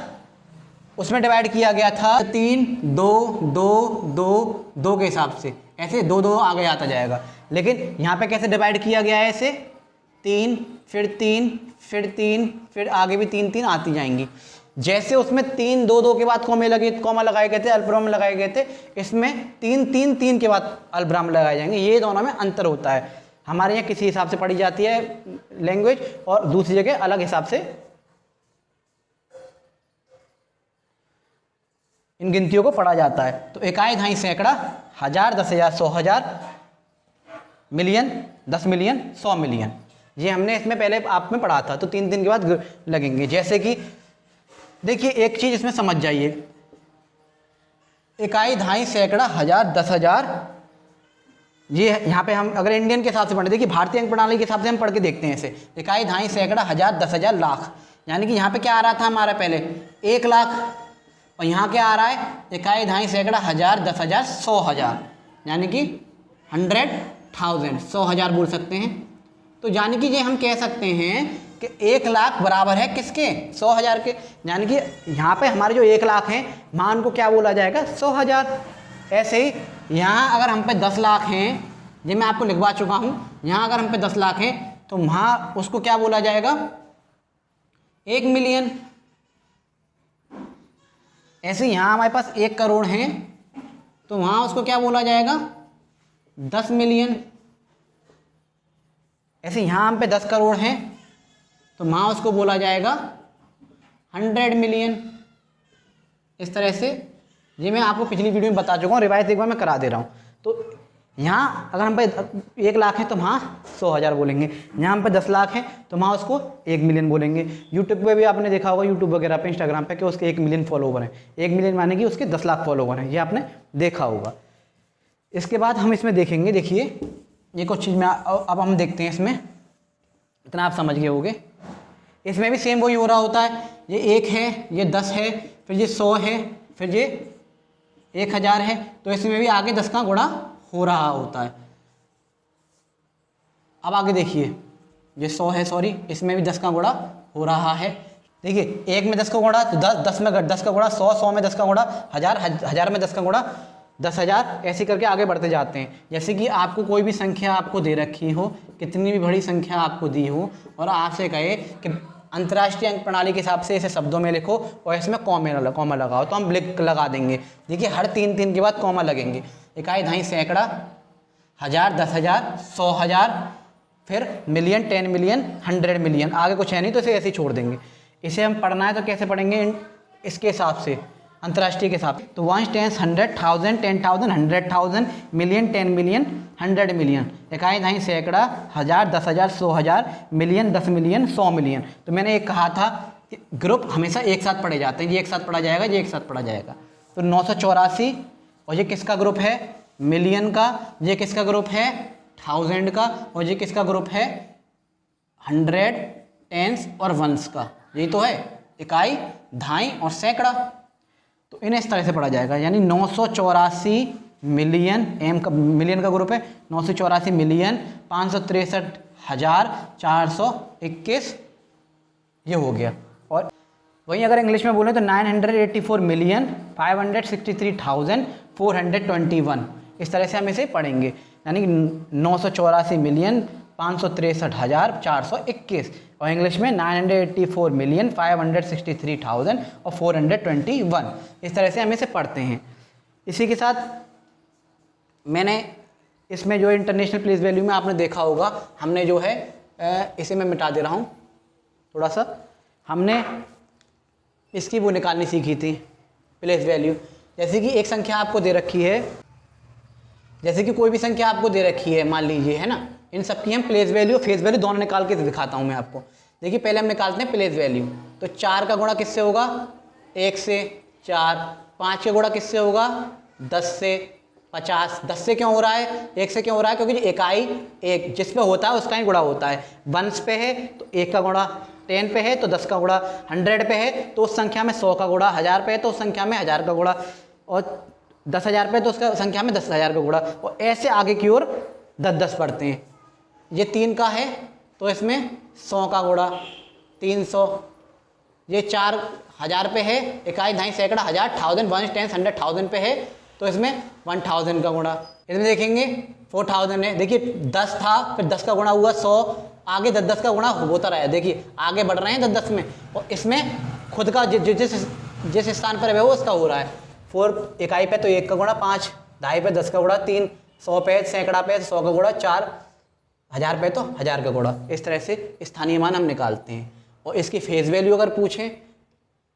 उसमें डिवाइड किया गया था 3 2 2 2 2 के हिसाब से, ऐसे 2 2 आगे आता जाएगा। लेकिन यहाँ पे कैसे डिवाइड किया गया है? ऐसे 3 फिर 3 फिर 3 फिर आगे भी 3 3 आती जाएंगी। जैसे उसमें 3 2 2 के बाद कॉमा लगाए गए थे, अल्पविराम लगाए गए थे, इसमें 3 3 3 के बाद अल्पविराम लगाए जाएंगे। ये दोनों में अंतर होता है। हमारे यहाँ किसी हिसाब से पढ़ी जाती है लैंग्वेज, और दूसरी जगह अलग हिसाब से इन गिनतियों को पढ़ा जाता है। तो इकाई, दहाई, सैकड़ा, 1000, 10,000, 100,000, मिलियन, 10 मिलियन, 100 मिलियन, ये हमने इसमें पहले आप में पढ़ा था। तो 3 दिन के बाद लगेंगे। जैसे कि देखिए एक चीज़ इसमें समझ जाइए, इकाई, दहाई, सैकड़ा, 1000, 10,000, ये यहाँ पे हम अगर इंडियन के हिसाब से पढ़े, देखिए भारतीय अंक प्रणाली के हिसाब से हम पढ़ के देखते हैं इसे। इकाई, दहाई, सैकड़ा, 1000, 10,000, लाख, यानी कि यहाँ पे क्या आ रहा था हमारा पहले 1 लाख, और यहाँ क्या आ रहा है? इकाई, दहाई, सैकड़ा, 1000, 10,000, 100,000, यानी कि 100,000, 100,000 बोल सकते हैं। तो यानी कि ये हम कह सकते हैं कि 1 लाख बराबर है किसके? 100,000 के। यानी कि यहाँ पे हमारे जो 1 लाख हैं, मान को क्या बोला जाएगा? 100,000। ऐसे ही यहाँ अगर हम पे 10 लाख हैं, ये मैं आपको लिखवा चुका हूँ, यहाँ अगर हम पे 10 लाख हैं तो वहाँ उसको क्या बोला जाएगा? 1 मिलियन। ऐसे यहाँ हमारे पास 1 करोड़ हैं तो वहाँ उसको क्या बोला जाएगा? 10 मिलियन। ऐसे यहाँ हम पे 10 करोड़ हैं तो वहाँ उसको बोला जाएगा 100 मिलियन। इस तरह से ये मैं आपको पिछली वीडियो में बता चुका हूँ, रिवाइज एक बार मैं करा दे रहा हूँ। तो यहाँ अगर हम पे 1 लाख है तो वहाँ 100,000 बोलेंगे, यहाँ हम पे 10 लाख हैं तो वहाँ उसको 1 मिलियन बोलेंगे। यूट्यूब पे भी आपने देखा होगा, यूट्यूब वगैरह पे, इंस्टाग्राम पे, कि उसके 1 मिलियन फॉलोवर हैं। 1 मिलियन माने कि उसके 10 लाख फॉलोवर हैं, ये आपने देखा होगा। इसके बाद हम इसमें देखेंगे, देखिए ये कुछ चीज़ में अब हम देखते हैं इसमें, इतना आप समझ गए होंगे। इसमें भी सेम वही हो रहा होता है, ये 1 है, ये 10 है, फिर ये 100 है, फिर ये 1000 है, तो इसमें भी आगे 10 का गुणा हो रहा होता है। अब आगे देखिए, ये 100 है, सॉरी, इसमें भी 10 का गुणा हो रहा है। देखिए 1 में 10 का गुणा तो 10 में 10 का गुणा 100, 100 में 10 का गुणा 1000, 1000 में 10 का गुणा 10,000, ऐसे करके आगे बढ़ते जाते हैं। जैसे कि आपको कोई भी संख्या आपको दे रखी हो, कितनी भी बड़ी संख्या आपको दी हो, और आपसे कहे कि अंतर्राष्ट्रीय अंक प्रणाली के हिसाब से इसे शब्दों में लिखो और इसमें कॉमा लगाओ, तो हम लगा देंगे। देखिए हर 3 3 के बाद कॉमा लगेंगे। इकाई, दहाई, सैकड़ा, 1000, 10,000, 100,000, फिर मिलियन, 10 मिलियन, 100 मिलियन, आगे कुछ है नहीं तो इसे ऐसे ही छोड़ देंगे। इसे हम पढ़ना है तो कैसे पढ़ेंगे? इसके हिसाब से अंतर्राष्ट्रीय के हिसाब से। तो 1 10 100,000 10,000 100,000 मिलियन 10 मिलियन 100 मिलियन, इकाई दहाई सैकड़ा, हज़ार, 10,000, 100,000, मिलियन 10 मिलियन 100 मिलियन। तो मैंने एक कहा था कि ग्रुप हमेशा एक साथ पढ़े जाते हैं, ये एक साथ पढ़ा जाएगा, ये एक साथ पढ़ा जाएगा। तो 984, और ये किसका ग्रुप है? मिलियन का। ये किसका ग्रुप है? 1000 का। और ये किसका ग्रुप है? 100, टेंस और वंस का। यही तो है, इकाई, दहाई और सैकड़ा। तो इन्हें इस तरह से पढ़ा जाएगा, यानी 984 मिलियन, एम का मिलियन का ग्रुप है, 984 मिलियन 563,421, ये हो गया। और वहीं अगर इंग्लिश में बोलें तो 984 मिलियन 563,421, इस तरह से हम इसे पढ़ेंगे, यानी 984 मिलियन 563,421, और इंग्लिश में 984 मिलियन 563,421, इस तरह से हम इसे पढ़ते हैं। इसी के साथ मैंने इसमें जो इंटरनेशनल प्लेस वैल्यू में आपने देखा होगा, हमने जो है इसे मैं मिटा दे रहा हूँ थोड़ा सा, हमने इसकी वो निकालनी सीखी थी प्लेस वैल्यू। जैसे कि एक संख्या आपको दे रखी है, जैसे कि कोई भी संख्या आपको दे रखी है, मान लीजिए, है ना, इन सब की हम प्लेस वैल्यू फेस वैल्यू दोनों निकाल के दिखाता हूँ मैं आपको। देखिए पहले हम निकालते हैं प्लेस वैल्यू। तो 4 का गुणा किससे होगा? 1 से 4। 5 का गुणा किससे होगा? 10 से। 50, 10 से क्यों हो रहा है? 1 से क्यों हो रहा है? क्योंकि इकाई एक जिस पे होता है उसका ही गुणा होता है। 1 पे है तो 1 का गुणा, 10 पे है तो 10 का गुणा, 100 पे है तो उस संख्या में 100 का गुणा, 1000 पे है तो उस संख्या में 1000 का गुणा, और 10,000 पे तो उसका संख्या में 10,000 का गुणा, और ऐसे आगे की ओर 10-10 पढ़ते हैं। ये 3 का है तो इसमें 100 का गुणा, 300। ये 4,000 पे है, इकाई, दहाई, सैकड़ा, हज़ार, 1000, 1 10 100,000 पे है तो इसमें 1000 का गुणा। इसमें देखेंगे 4000 है, देखिए 10 था, फिर 10 का गुणा हुआ 100, आगे 10-10 का गुणा होता रहा है। देखिए आगे बढ़ रहे हैं 10-10 में, और इसमें खुद का जिस स्थान पर है वो उसका हो रहा है। 4 इकाई पे तो 1 का गुणा 5, दहाई पे 10 का गुणा 3, 100 पे सैकड़ा पे 100 का गुणा 4, 1000 पे तो 1000 का गुणा। इस तरह से स्थानीय मान हम निकालते हैं। और इसकी फेस वैल्यू अगर पूछें,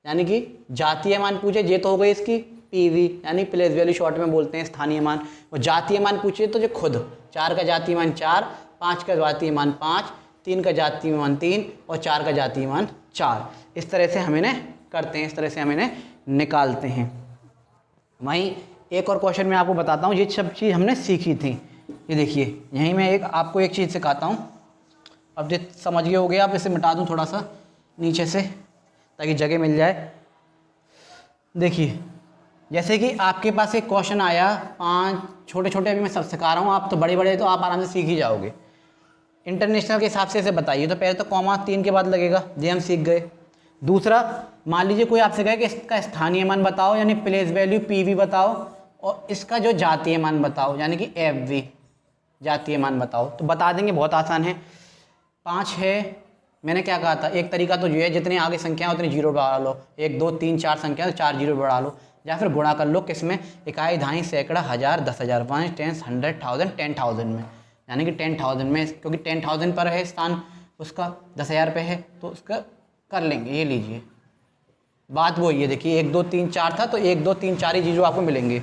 यानी कि जातीय मान पूछे, ये तो हो गई इसकी पीवी, यानी प्लेस वैल्यू शॉर्ट में बोलते हैं स्थानीय मान। और जातीय मान पूछे तो जो खुद 4 का जातीय मान 4, 5 का जातीय मान 5, 3 का जातीय मान 3 और 4 का जातीय मान 4। इस तरह से हम इन्हें करते हैं, इस तरह से हम इन्हें निकालते हैं। वहीं एक और क्वेश्चन मैं आपको बताता हूँ, ये सब चीज़ हमने सीखी थी। ये देखिए यहीं मैं आपको एक चीज़ सिखाता हूँ। अब जो समझ गए हो गए, आप इसे मिटा दूँ थोड़ा सा नीचे से ताकि जगह मिल जाए। देखिए जैसे कि आपके पास एक क्वेश्चन आया, 5 छोटे छोटे अभी मैं सब सिखा रहा हूँ, आप तो बड़े बड़े तो आप आराम से सीख ही जाओगे। इंटरनेशनल के हिसाब से इसे बताइए। तो पहले तो कॉमा 3 के बाद लगेगा, ये हम सीख गए। दूसरा, मान लीजिए कोई आपसे कहे कि इसका स्थानीय मान बताओ, यानी प्लेस वैल्यू पीवी बताओ, और इसका जो जातीय मान बताओ, यानी कि एफवी जातीय मान बताओ। तो बता देंगे, बहुत आसान है। 5 है, मैंने क्या कहा था, एक तरीका तो जो है जितने आगे संख्या उतनी जीरो बढ़ा लो, 1 2 3 4 संख्या तो 4 जीरो बढ़ा लो, या फिर गुणा कर लो किसमें, इकाई, दहाई, सैकड़ा, हज़ार, 10,000, 1 10 100,000 10,000 में, यानी कि 10,000 में, क्योंकि 10,000 पर है स्थान उसका, 10,000 पे है तो उसका कर लेंगे। ये लीजिए, बात वही है। देखिए 1 2 3 4 था तो 1 2 3 4 ही जीरो आपको मिलेंगे।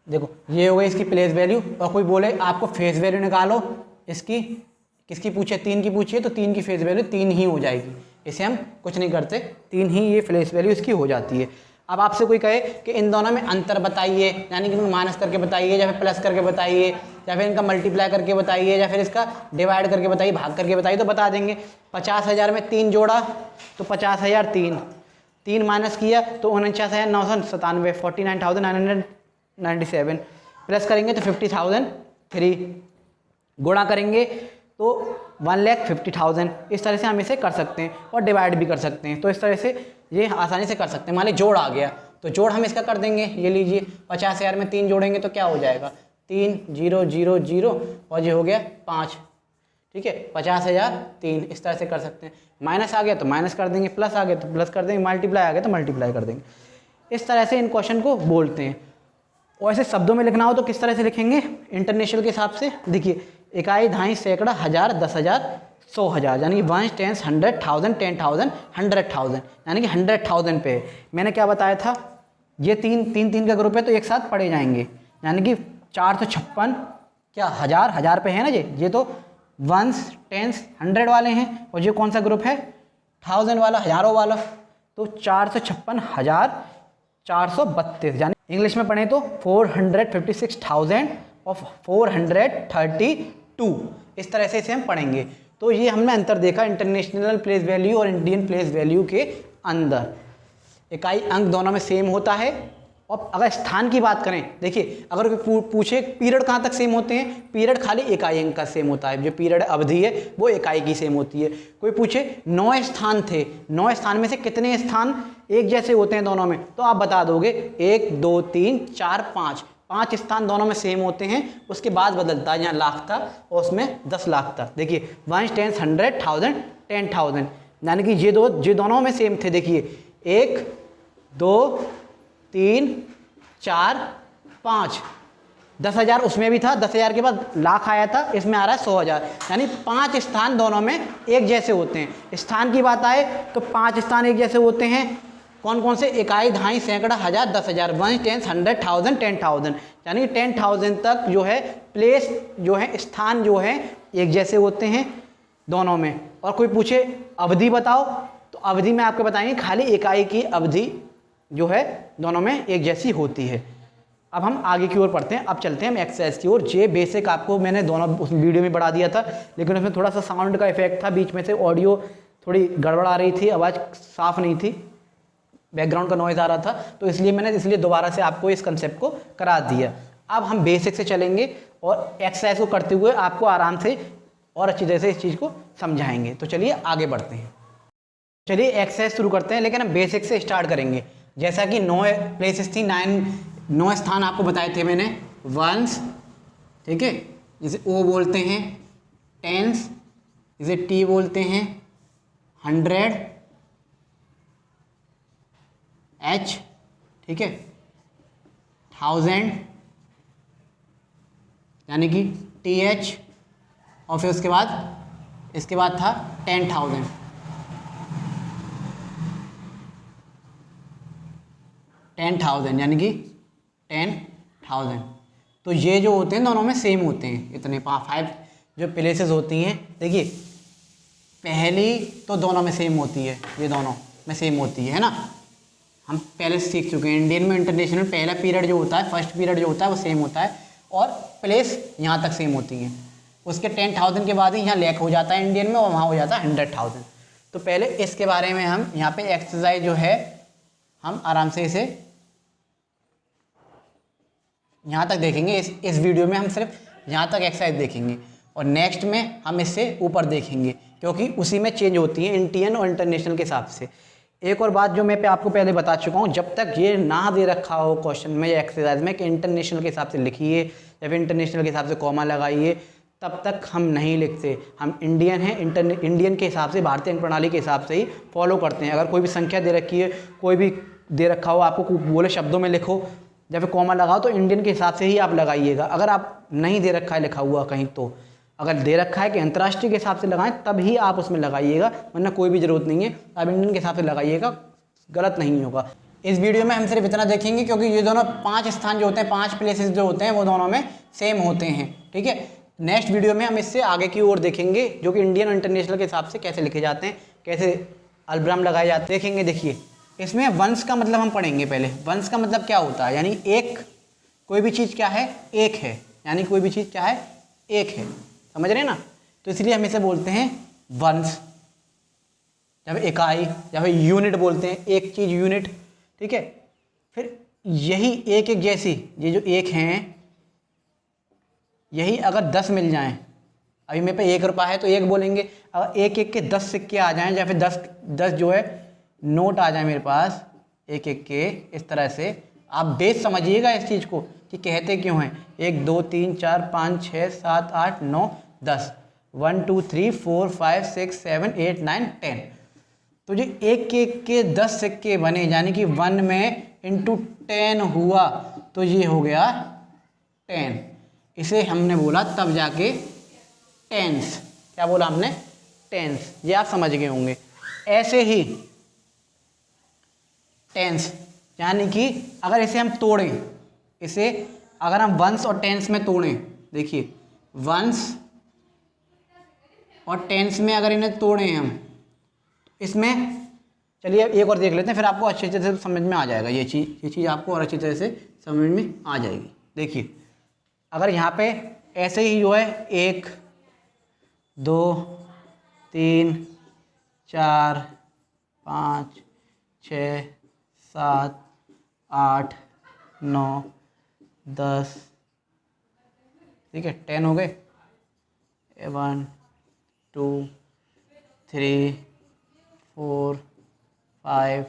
देखो ये हो गई इसकी प्लेस वैल्यू। और कोई बोले आपको फेस वैल्यू निकालो इसकी, किसकी पूछे, 3 की पूछिए, तो 3 की फेस वैल्यू 3 ही हो जाएगी। इसे हम कुछ नहीं करते, 3 ही ये फेस वैल्यू इसकी हो जाती है। अब आपसे कोई कहे कि इन दोनों में अंतर बताइए, यानी कि माइनस करके बताइए, या फिर प्लस करके बताइए, या फिर इनका मल्टीप्लाई करके बताइए, या फिर इसका डिवाइड करके बताइए, भाग करके बताइए, तो बता देंगे। 50,000 में 3 जोड़ा तो 50,000, 3 माइनस किया तो 49,997, 49,997, प्लस करेंगे तो 50,003, गुणा करेंगे तो 1,50,000। इस तरह से हम इसे कर सकते हैं, और डिवाइड भी कर सकते हैं। तो इस तरह से ये आसानी से कर सकते हैं। मान लीजिए जोड़ आ गया तो जोड़ हम इसका कर देंगे। ये लीजिए 50,000 में 3 जोड़ेंगे तो क्या हो जाएगा, 3 0 0 0, और ये हो गया 5। ठीक है, 50,000 3, इस तरह से कर सकते हैं। माइनस आ गया तो माइनस कर देंगे, प्लस आ गया तो प्लस कर देंगे, मल्टीप्लाई आ गया तो मल्टीप्लाई कर देंगे। इस तरह से इन क्वेश्चन को बोलते हैं। और ऐसे शब्दों में लिखना हो तो किस तरह से लिखेंगे इंटरनेशनल के हिसाब से। देखिए इकाई, दहाई, सैकड़ा, हज़ार, 10,000, 100,000, यानी 1 10 100,000 10,000 100,000, यानी कि 100,000 पे। मैंने क्या बताया था, ये तीन का ग्रुप है तो एक साथ पढ़े जाएंगे, यानी कि 456 क्या हज़ार पे है ना ये तो वंस, टेंस, 100 वाले हैं, और ये कौन सा ग्रुप है 1000 वाला, हज़ारों वाला, तो 456,432, यानी इंग्लिश में पढ़ें तो 456,432, इस तरह से इसे हम पढ़ेंगे। तो ये हमने अंतर देखा इंटरनेशनल प्लेस वैल्यू और इंडियन प्लेस वैल्यू के अंदर। इकाई अंक दोनों में सेम होता है। और अगर स्थान की बात करें, देखिए अगर कोई पूछे पीरियड कहाँ तक सेम होते हैं, पीरियड खाली इकाई अंक का सेम होता है, जो पीरियड अवधि है वो इकाई की सेम होती है। कोई पूछे 9 स्थान थे, 9 स्थान में से कितने स्थान एक जैसे होते हैं दोनों में, तो आप बता दोगे 1 2 3 4 5 स्थान दोनों में सेम होते हैं। उसके बाद बदलता है, यहाँ लाख था और उसमें 10 लाख था। देखिए 1 10 100 1000 10,000, यानी कि ये दोनों में सेम थे। देखिए 1 2 3 4 5, 10,000 उसमें भी था, 10,000 के बाद लाख आया था, इसमें आ रहा है 100,000, यानी 5 स्थान दोनों में एक जैसे होते हैं। स्थान की बात आए तो 5 स्थान एक जैसे होते हैं, कौन कौन से, इकाई, दहाई, सैकड़ा, हज़ार, 10,000, 1 10 100 1000 10,000, यानी 10,000 तक जो है प्लेस जो है स्थान जो है एक जैसे होते हैं दोनों में। और कोई पूछे अवधि बताओ, तो अवधि में आपको बताएंगे खाली इकाई की अवधि जो है दोनों में एक जैसी होती है। अब हम आगे की ओर पढ़ते हैं, अब चलते हैं हम एक्सरसाइज की ओर। ये बेसिक आपको मैंने दोनों उस वीडियो में बढ़ा दिया था, लेकिन उसमें थोड़ा सा साउंड का इफेक्ट था, बीच में से ऑडियो थोड़ी गड़बड़ आ रही थी, आवाज़ साफ नहीं थी, बैकग्राउंड का नॉइज़ आ रहा था, तो इसलिए दोबारा से आपको इस कंसेप्ट को करा दिया। अब हम बेसिक से चलेंगे और एक्सरसाइज को करते हुए आपको आराम से और अच्छी तरह से इस चीज़ को समझाएंगे। तो चलिए आगे बढ़ते हैं। चलिए एक्सरसाइज शुरू करते हैं, लेकिन हम बेसिक से स्टार्ट करेंगे। जैसा कि 9 प्लेसेस थी, 9 स्थान आपको बताए थे मैंने, वंस, ठीक है, जिसे ओ बोलते हैं, टेंस, जिसे टी बोलते हैं, 100 एच, ठीक है, 1000 यानी कि टी एच, और फिर इसके बाद था 10,000, 10,000 यानी कि 10,000। तो ये जो होते हैं दोनों में सेम होते हैं, इतने 5 जो प्लेसेस होती हैं। देखिए पहली तो दोनों में सेम होती है, ये दोनों में सेम होती है ना, हम पहले सीख चुके हैं। इंडियन में इंटरनेशनल पहला पीरियड जो होता है, फर्स्ट पीरियड जो होता है वो सेम होता है, और प्लेस यहाँ तक सेम होती हैं। उसके 10,000 के बाद ही यहाँ लैक हो जाता है इंडियन में, और वहाँ हो जाता है 100,000। तो पहले इसके बारे में हम यहाँ पे एक्सरसाइज जो है हम आराम से इसे यहाँ तक देखेंगे। इस वीडियो में हम सिर्फ यहाँ तक एक्सरसाइज देखेंगे, और नेक्स्ट में हम इससे ऊपर देखेंगे, क्योंकि उसी में चेंज होती है इंडियन और इंटरनेशनल के हिसाब से। एक और बात जो मैं आपको पहले बता चुका हूँ, जब तक ये ना दे रखा हो क्वेश्चन में या एक्सरसाइज में कि इंटरनेशनल के हिसाब से लिखिए या फिर इंटरनेशनल के हिसाब से कॉमा लगाइए, तब तक हम नहीं लिखते। हम इंडियन हैं, इंडियन के हिसाब से, भारतीय अंक प्रणाली के हिसाब से ही फॉलो करते हैं। अगर कोई भी संख्या दे रखी है, कोई भी दे रखा हो, आपको बोले शब्दों में लिखो या फिर कॉमा लगाओ, तो इंडियन के हिसाब से ही आप लगाइएगा। अगर आप नहीं दे रखा है लिखा हुआ कहीं, तो अगर दे रखा है कि अंतर्राष्ट्रीय के हिसाब से लगाएं तब ही आप उसमें लगाइएगा, वरना कोई भी ज़रूरत नहीं है, आप इंडियन के हिसाब से लगाइएगा, गलत नहीं होगा। इस वीडियो में हम सिर्फ इतना देखेंगे, क्योंकि ये दोनों 5 स्थान जो होते हैं, 5 प्लेसेस जो होते हैं, वो दोनों में सेम होते हैं, ठीक है। नेक्स्ट वीडियो में हम इससे आगे की ओर देखेंगे, जो कि इंडियन और इंटरनेशनल के हिसाब से कैसे लिखे जाते हैं, कैसे अल्पविराम लगाए जाते हैं, देखेंगे। देखिए इसमें वंश का मतलब हम पढ़ेंगे पहले। वंश का मतलब क्या होता है, यानी एक, कोई भी चीज़ क्या है, एक है, यानी कोई भी चीज़ क्या है, एक है, समझ रहे हैं ना। तो इसलिए हम इसे बोलते हैं वंश, या फिर इकाई, या फिर यूनिट बोलते हैं, एक चीज़ यूनिट, ठीक है। फिर यही एक जैसी, ये जो एक हैं, यही अगर 10 मिल जाएं, अभी मेरे पे 1 रुपया है तो 1 बोलेंगे। अगर एक के 10 सिक्के आ जाएं, या फिर 10 जो है नोट आ जाए मेरे पास एक के, इस तरह से आप बेस समझिएगा इस चीज़ को कि कहते क्यों हैं। 1 2 3 4 5 6 7 8 9 10, 1 2 3 4 5 6 7 8 9 10। तो जो एक के 10 सिक्के बने, यानी कि 1 में इंटू 10 हुआ, तो ये हो गया 10। इसे हमने बोला तब जाके टेंस। क्या बोला हमने, टेंस। ये आप समझ गए होंगे। ऐसे ही टेंस, यानी कि अगर इसे हम तोड़ें, इसे अगर हम वंस और टेंस में तोड़ें, देखिए वंस और टेंस में अगर इन्हें तोड़ें हम, इसमें चलिए एक और देख लेते हैं, फिर आपको अच्छे तरह से समझ में आ जाएगा ये चीज़ आपको और अच्छी तरह से समझ में आ जाएगी। देखिए अगर यहाँ पे ऐसे ही जो है 1 2 3 4 5 6 7 8 9 10, ठीक है 10 हो गए। 1 2 3 4 5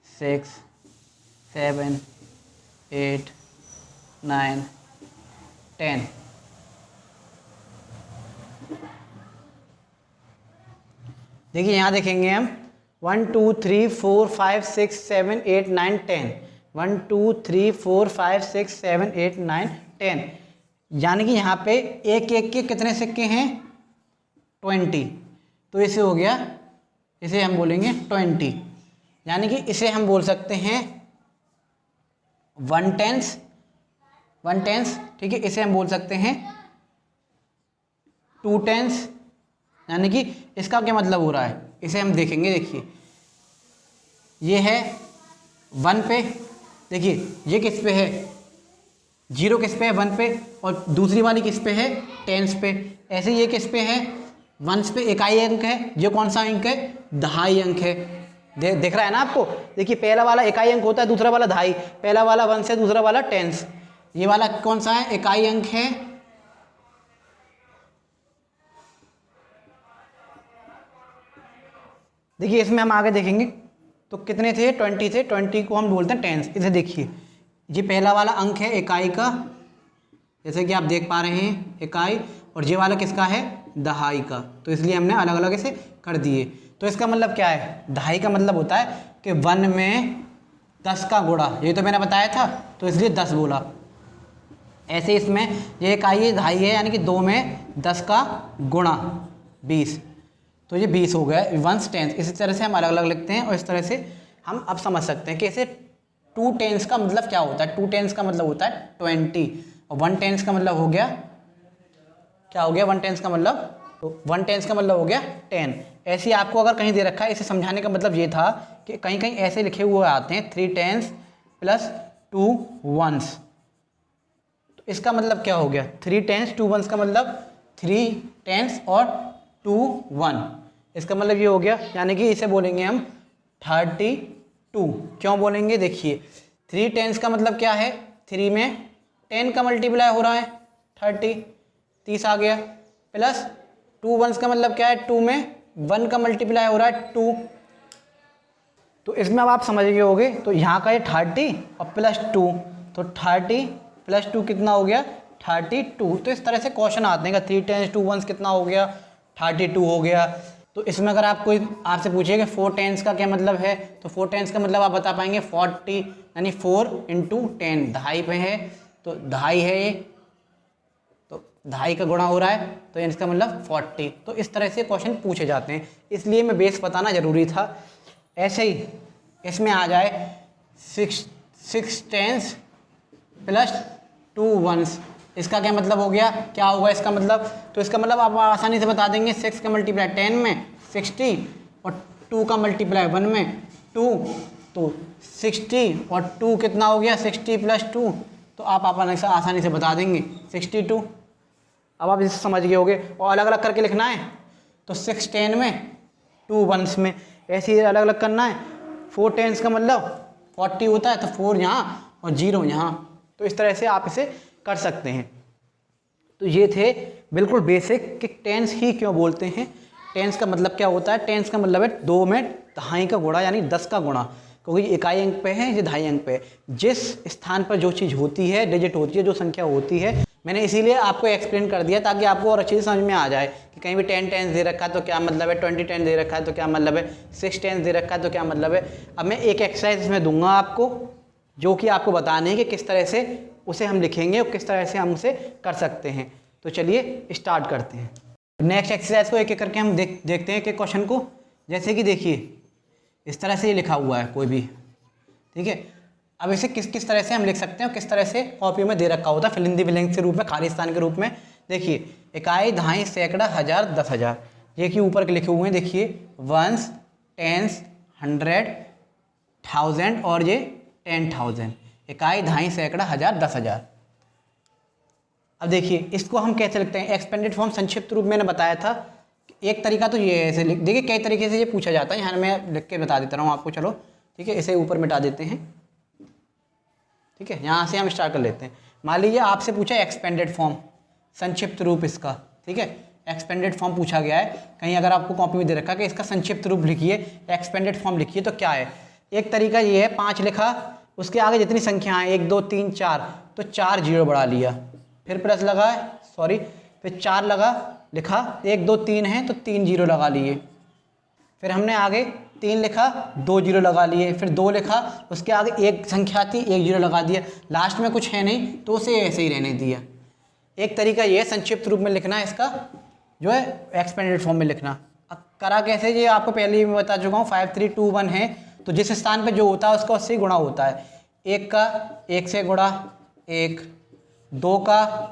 6 7 8 9 10। देखिए यहाँ देखेंगे हम 1 2 3 4 5 6 7 8 9 10, 1 2 3 4 5 6 7 8 9 10, यानी कि यहाँ पे एक एक के कितने सिक्के हैं 20, तो इसे हो गया, इसे हम बोलेंगे 20, यानी कि इसे हम बोल सकते हैं 1 टेंस, 1 टेंस, ठीक है। इसे हम बोल सकते हैं 2 टेंस, यानी कि इसका क्या मतलब हो रहा है, इसे हम देखेंगे। देखिए ये है 1 पे, देखिए ये किस पे है 0 किस पे है 1 पे, और दूसरी वाली किस पे है टेंस पे। ऐसे ये किस पे है वंस पे, इकाई अंक है, ये कौन सा अंक है दहाई अंक है। दिख रहा है ना आपको, देखिए पहला वाला इकाई अंक होता है, दूसरा वाला दहाई, पहला वाला वंस है, दूसरा वाला टेंस, ये वाला कौन सा है इकाई अंक है। देखिए इसमें हम आगे देखेंगे तो कितने थे 20 थे, 20 को हम बोलते हैं टेंस। इसे देखिए ये पहला वाला अंक है इकाई का, जैसे कि आप देख पा रहे हैं इकाई, और ये वाला किसका है दहाई का, तो इसलिए हमने अलग अलग इसे कर दिए। तो इसका मतलब क्या है, दहाई का मतलब होता है कि 1 में 10 का गुणा, ये तो मैंने बताया था, तो इसलिए 10 बोला। ऐसे इसमें ये इकाई है दहाई है, यानी कि 2 में 10 का गुणा 20, तो ये 20 हो गया वंस टेंस। इसी तरह से हम अलग अलग लिखते हैं, और इस तरह से हम अब समझ सकते हैं कि इसे 2 टेंस का मतलब क्या होता है। 2 टेंस का मतलब होता है 20, और 1 टेंस का मतलब हो गया, क्या हो गया 1 टेंस का मतलब, तो 1 टेंस का मतलब हो गया 10। ऐसे ही आपको अगर कहीं दे रखा है, इसे समझाने का मतलब ये था कि कहीं कहीं ऐसे लिखे हुए आते हैं 3 टेंस प्लस 2 वंस, तो इसका मतलब क्या हो गया 3 टेंस 2 वंस का मतलब 3 टेंस और 2 1, इसका मतलब ये हो गया, यानी कि इसे बोलेंगे हम 32। क्यों बोलेंगे, देखिए 3 टेंस का मतलब क्या है, 3 में 10 का मल्टीप्लाई हो रहा है 30 आ गया, प्लस 2 वंस का मतलब क्या है 2 में 1 का मल्टीप्लाई हो रहा है 2, तो इसमें अब आप समझ गए होगे। तो यहाँ का ये 30 और प्लस 2, तो 30 प्लस 2 कितना हो गया 32। तो इस तरह से क्वेश्चन आते हैं कि 3 टेंस 2 वंस कितना हो गया 32 हो गया। तो इसमें अगर आप कोई आपसे पूछे कि 4 टेंस का क्या मतलब है, तो 4 टेंस का मतलब आप बता पाएंगे 40, यानी 4 × 10, दहाई पे है तो दहाई है ये, तो दहाई का गुणा हो रहा है, तो इसका मतलब 40। तो इस तरह से क्वेश्चन पूछे जाते हैं, इसलिए मैं बेस बताना जरूरी था। ऐसे ही इसमें आ जाए 6 टेंस प्लस 2 वंस, इसका क्या मतलब हो गया, क्या होगा इसका मतलब, तो इसका मतलब आप आसानी से बता देंगे 6 का मल्टीप्लाई 10 में 60, और 2 का मल्टीप्लाई 1 में 2, तो 60 और 2 कितना हो गया 60 प्लस 2, तो आप आसानी से बता देंगे 62। अब आप इसे समझ गए होगे, और अलग अलग करके लिखना है तो 6 10 में 2 वंस में, ऐसे ही अलग अलग करना है। 4 टेंस का मतलब 40 होता है, तो 4 यहाँ और 0 यहाँ, तो इस तरह से आप इसे कर सकते हैं। तो ये थे बिल्कुल बेसिक कि टेंस ही क्यों बोलते हैं, टेंस का मतलब क्या होता है। टेंस का मतलब है 2 में दहाई का गुणा, यानी 10 का गुणा, क्योंकि इकाई अंक पे है, ये दहाई अंक पे है। जिस स्थान पर जो चीज़ होती है, डिजिट होती है, जो संख्या होती है, मैंने इसीलिए आपको एक्सप्लेन कर दिया ताकि आपको और अच्छी से समझ में आ जाए कि कहीं भी 10 टेंस दे रखा है तो क्या मतलब है, 20 टेंस दे रखा है तो क्या मतलब है, 6 टेंस दे रखा है तो क्या मतलब है। अब मैं एक एक्सरसाइज इसमें दूंगा आपको, जो कि आपको बताने है कि किस तरह से उसे हम लिखेंगे और किस तरह से हम उसे कर सकते हैं। तो चलिए स्टार्ट करते हैं। नेक्स्ट एक्सरसाइज को एक एक करके हम देखते हैं कि क्वेश्चन को, जैसे कि देखिए इस तरह से ये लिखा हुआ है कोई भी, ठीक है। अब इसे किस किस तरह से हम लिख सकते हैं और किस तरह से कॉपी में दे रखा होता है फिल इन द ब्लैंक्स के रूप में, खालिस्तान के रूप में। देखिए इकाई, दहाई, सैकड़ा, हज़ार, 10,000, ये कि ऊपर के लिखे हुए हैं। देखिए वंस, टेंस, 100, 1000 और ये 10,000। इकाई, दहाई, सैकड़ा, हज़ार, 10,000। अब देखिए इसको हम कैसे लिखते हैं, एक्सपेंडेड फॉर्म संक्षिप्त रूप मैंने बताया था। एक तरीका तो ये है, ऐसे लिख देखिए, कई तरीके से ये पूछा जाता है। यहाँ मैं लिख के बता देता हूँ आपको, चलो ठीक है। इसे ऊपर मिटा देते हैं, ठीक है। यहाँ से हम स्टार्ट कर लेते हैं। मान लीजिए आपसे पूछा एक्सपेंडेड फॉर्म, संक्षिप्त रूप इसका, ठीक है। एक्सपेंडेड फॉर्म पूछा गया है कहीं, अगर आपको कॉपी में दे रखा है कि इसका संक्षिप्त रूप लिखिए, एक्सपेंडेड फॉर्म लिखिए, तो क्या है। एक तरीका ये है, 5 लिखा, उसके आगे जितनी संख्या है 1 2 3 4, तो 4 जीरो बढ़ा लिया, फिर प्लस लगा, सॉरी, फिर 4 लगा, लिखा 1 2 3 है तो 3 जीरो लगा लिए। फिर हमने आगे 3 लिखा, 2 जीरो लगा लिए, फिर 2 लिखा, उसके आगे एक संख्या थी, 1 जीरो लगा दिया, लास्ट में कुछ है नहीं तो उसे ऐसे ही रहने दिया। एक तरीका ये है संक्षिप्त रूप में लिखना है इसका, जो है एक्सपेंडेड फॉर्म में लिखना। अब करा कैसे, ये आपको पहले ही मैं बता चुका हूँ। 5 3 2 1 है तो जिस स्थान पे जो होता है उसका उससे गुणा होता है। 1 का 1 से गुणा 1, 2 का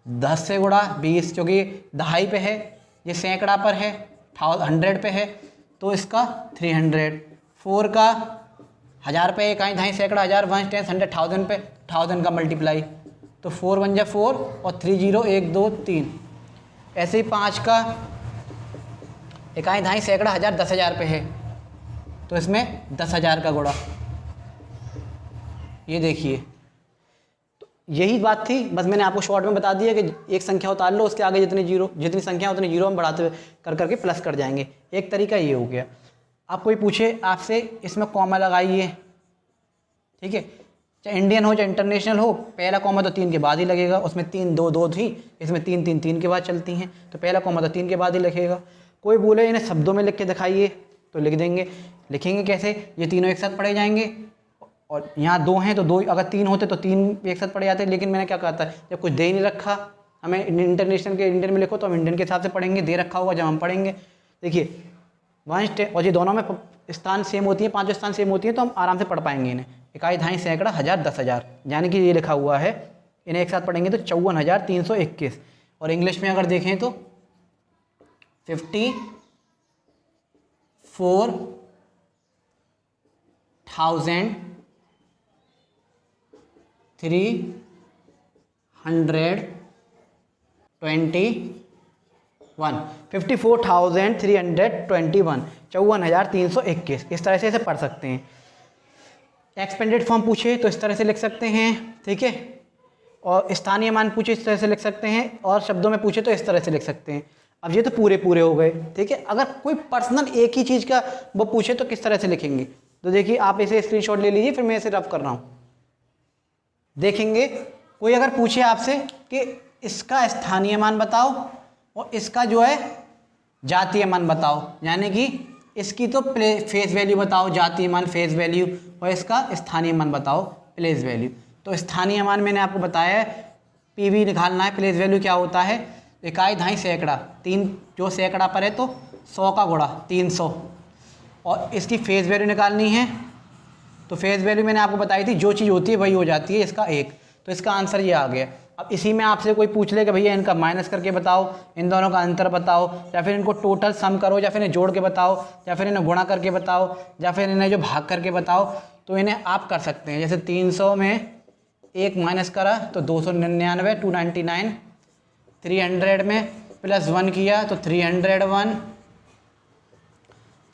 10 से गुणा 20, जो कि दहाई पे है, ये सैकड़ा पर है, 100 पे है तो इसका 300। 4 का 1000 पे, इकाई, दहाई, सैकड़ा, 1000, 1 10 100 1000 पे, 1000 का मल्टीप्लाई, तो 4 1 जा 4 और 3 0 1 2 3। ऐसे ही 5 का इकाई, दहाई, सैकड़ा, 1000 10,000 पे है तो इसमें 10,000 का गुणा। ये देखिए, तो यही बात थी, बस मैंने आपको शॉर्ट में बता दिया कि एक संख्या उतार लो, उसके आगे जितनी संख्या उतने जीरो हम बढ़ाते हुए कर करके प्लस कर जाएंगे। एक तरीका ये हो गया। आप कोई पूछे आपसे इसमें कॉमा लगाइए, ठीक है, चाहे इंडियन हो चाहे इंटरनेशनल हो, पहला कॉमा तो 3 के बाद ही लगेगा। उसमें 3 2 2 थी, इसमें 3 3 3 के बाद चलती हैं, तो पहला कॉमा तो 3 के बाद ही लगेगा। कोई बोले इन्हें शब्दों में लिख के दिखाइए तो लिख देंगे। लिखेंगे कैसे, ये तीनों एक साथ पढ़े जाएंगे, और यहाँ 2 हैं तो 2, अगर 3 होते तो 3 एक साथ पढ़े जाते। लेकिन मैंने क्या कहा था, जब कुछ दे ही नहीं रखा, हमें इंटरनेशनल के इंडियन में लिखो तो हम इंडियन के हिसाब से पढ़ेंगे, दे रखा होगा जब हम पढ़ेंगे। देखिए 1 और ये दोनों में स्थान सेम होती है, 5 स्थान सेम होती है, तो हम आराम से पढ़ पाएंगे इन्हें। इकाई, दहाई, सैकड़ा, 1000 10,000, यानी कि ये लिखा हुआ है, इन्हें एक साथ पढ़ेंगे तो 54,321। और इंग्लिश में अगर देखें तो 54,321, 54,321, इस तरह से इसे पढ़ सकते हैं। एक्सपेंडेड फॉर्म पूछे तो इस तरह से लिख सकते हैं, ठीक है, और स्थानीय मान पूछे इस तरह से लिख सकते हैं, और शब्दों में पूछे तो इस तरह से लिख सकते हैं। अब ये तो पूरे हो गए, ठीक है। अगर कोई पर्सनल एक ही चीज़ का वो पूछे तो किस तरह से लिखेंगे, तो देखिए आप इसे स्क्रीनशॉट ले लीजिए, फिर मैं इसे रफ कर रहा हूँ। देखेंगे कोई अगर पूछे आपसे कि इसका स्थानीय मान बताओ और इसका जो है जातीय मान बताओ, यानी कि इसकी तो फेस वैल्यू बताओ, जातीय मान फेस वैल्यू, और इसका स्थानीय मान बताओ प्लेस वैल्यू। तो स्थानीय मान मैंने आपको बताया है, पीवी निकालना है, प्लेस वैल्यू क्या होता है, इकाई, दहाई, सैकड़ा, 3 जो सैकड़ा पर है तो 100 का गुणा 300, और इसकी फेस वैल्यू निकालनी है, तो फेस वैल्यू मैंने आपको बताई थी, जो चीज़ होती है वही हो जाती है, इसका 1, तो इसका आंसर ये आ गया। अब इसी में आपसे कोई पूछ ले कि भैया इनका माइनस करके बताओ, इन दोनों का अंतर बताओ, या फिर इनको टोटल सम करो, या फिर इन्हें जोड़ के बताओ, या फिर इन्हें गुणा करके बताओ, या फिर इन्हें जो भाग करके बताओ, तो इन्हें आप कर सकते हैं। जैसे 300 में 1 माइनस करा तो 299, 299, 300 में +1 किया तो 301,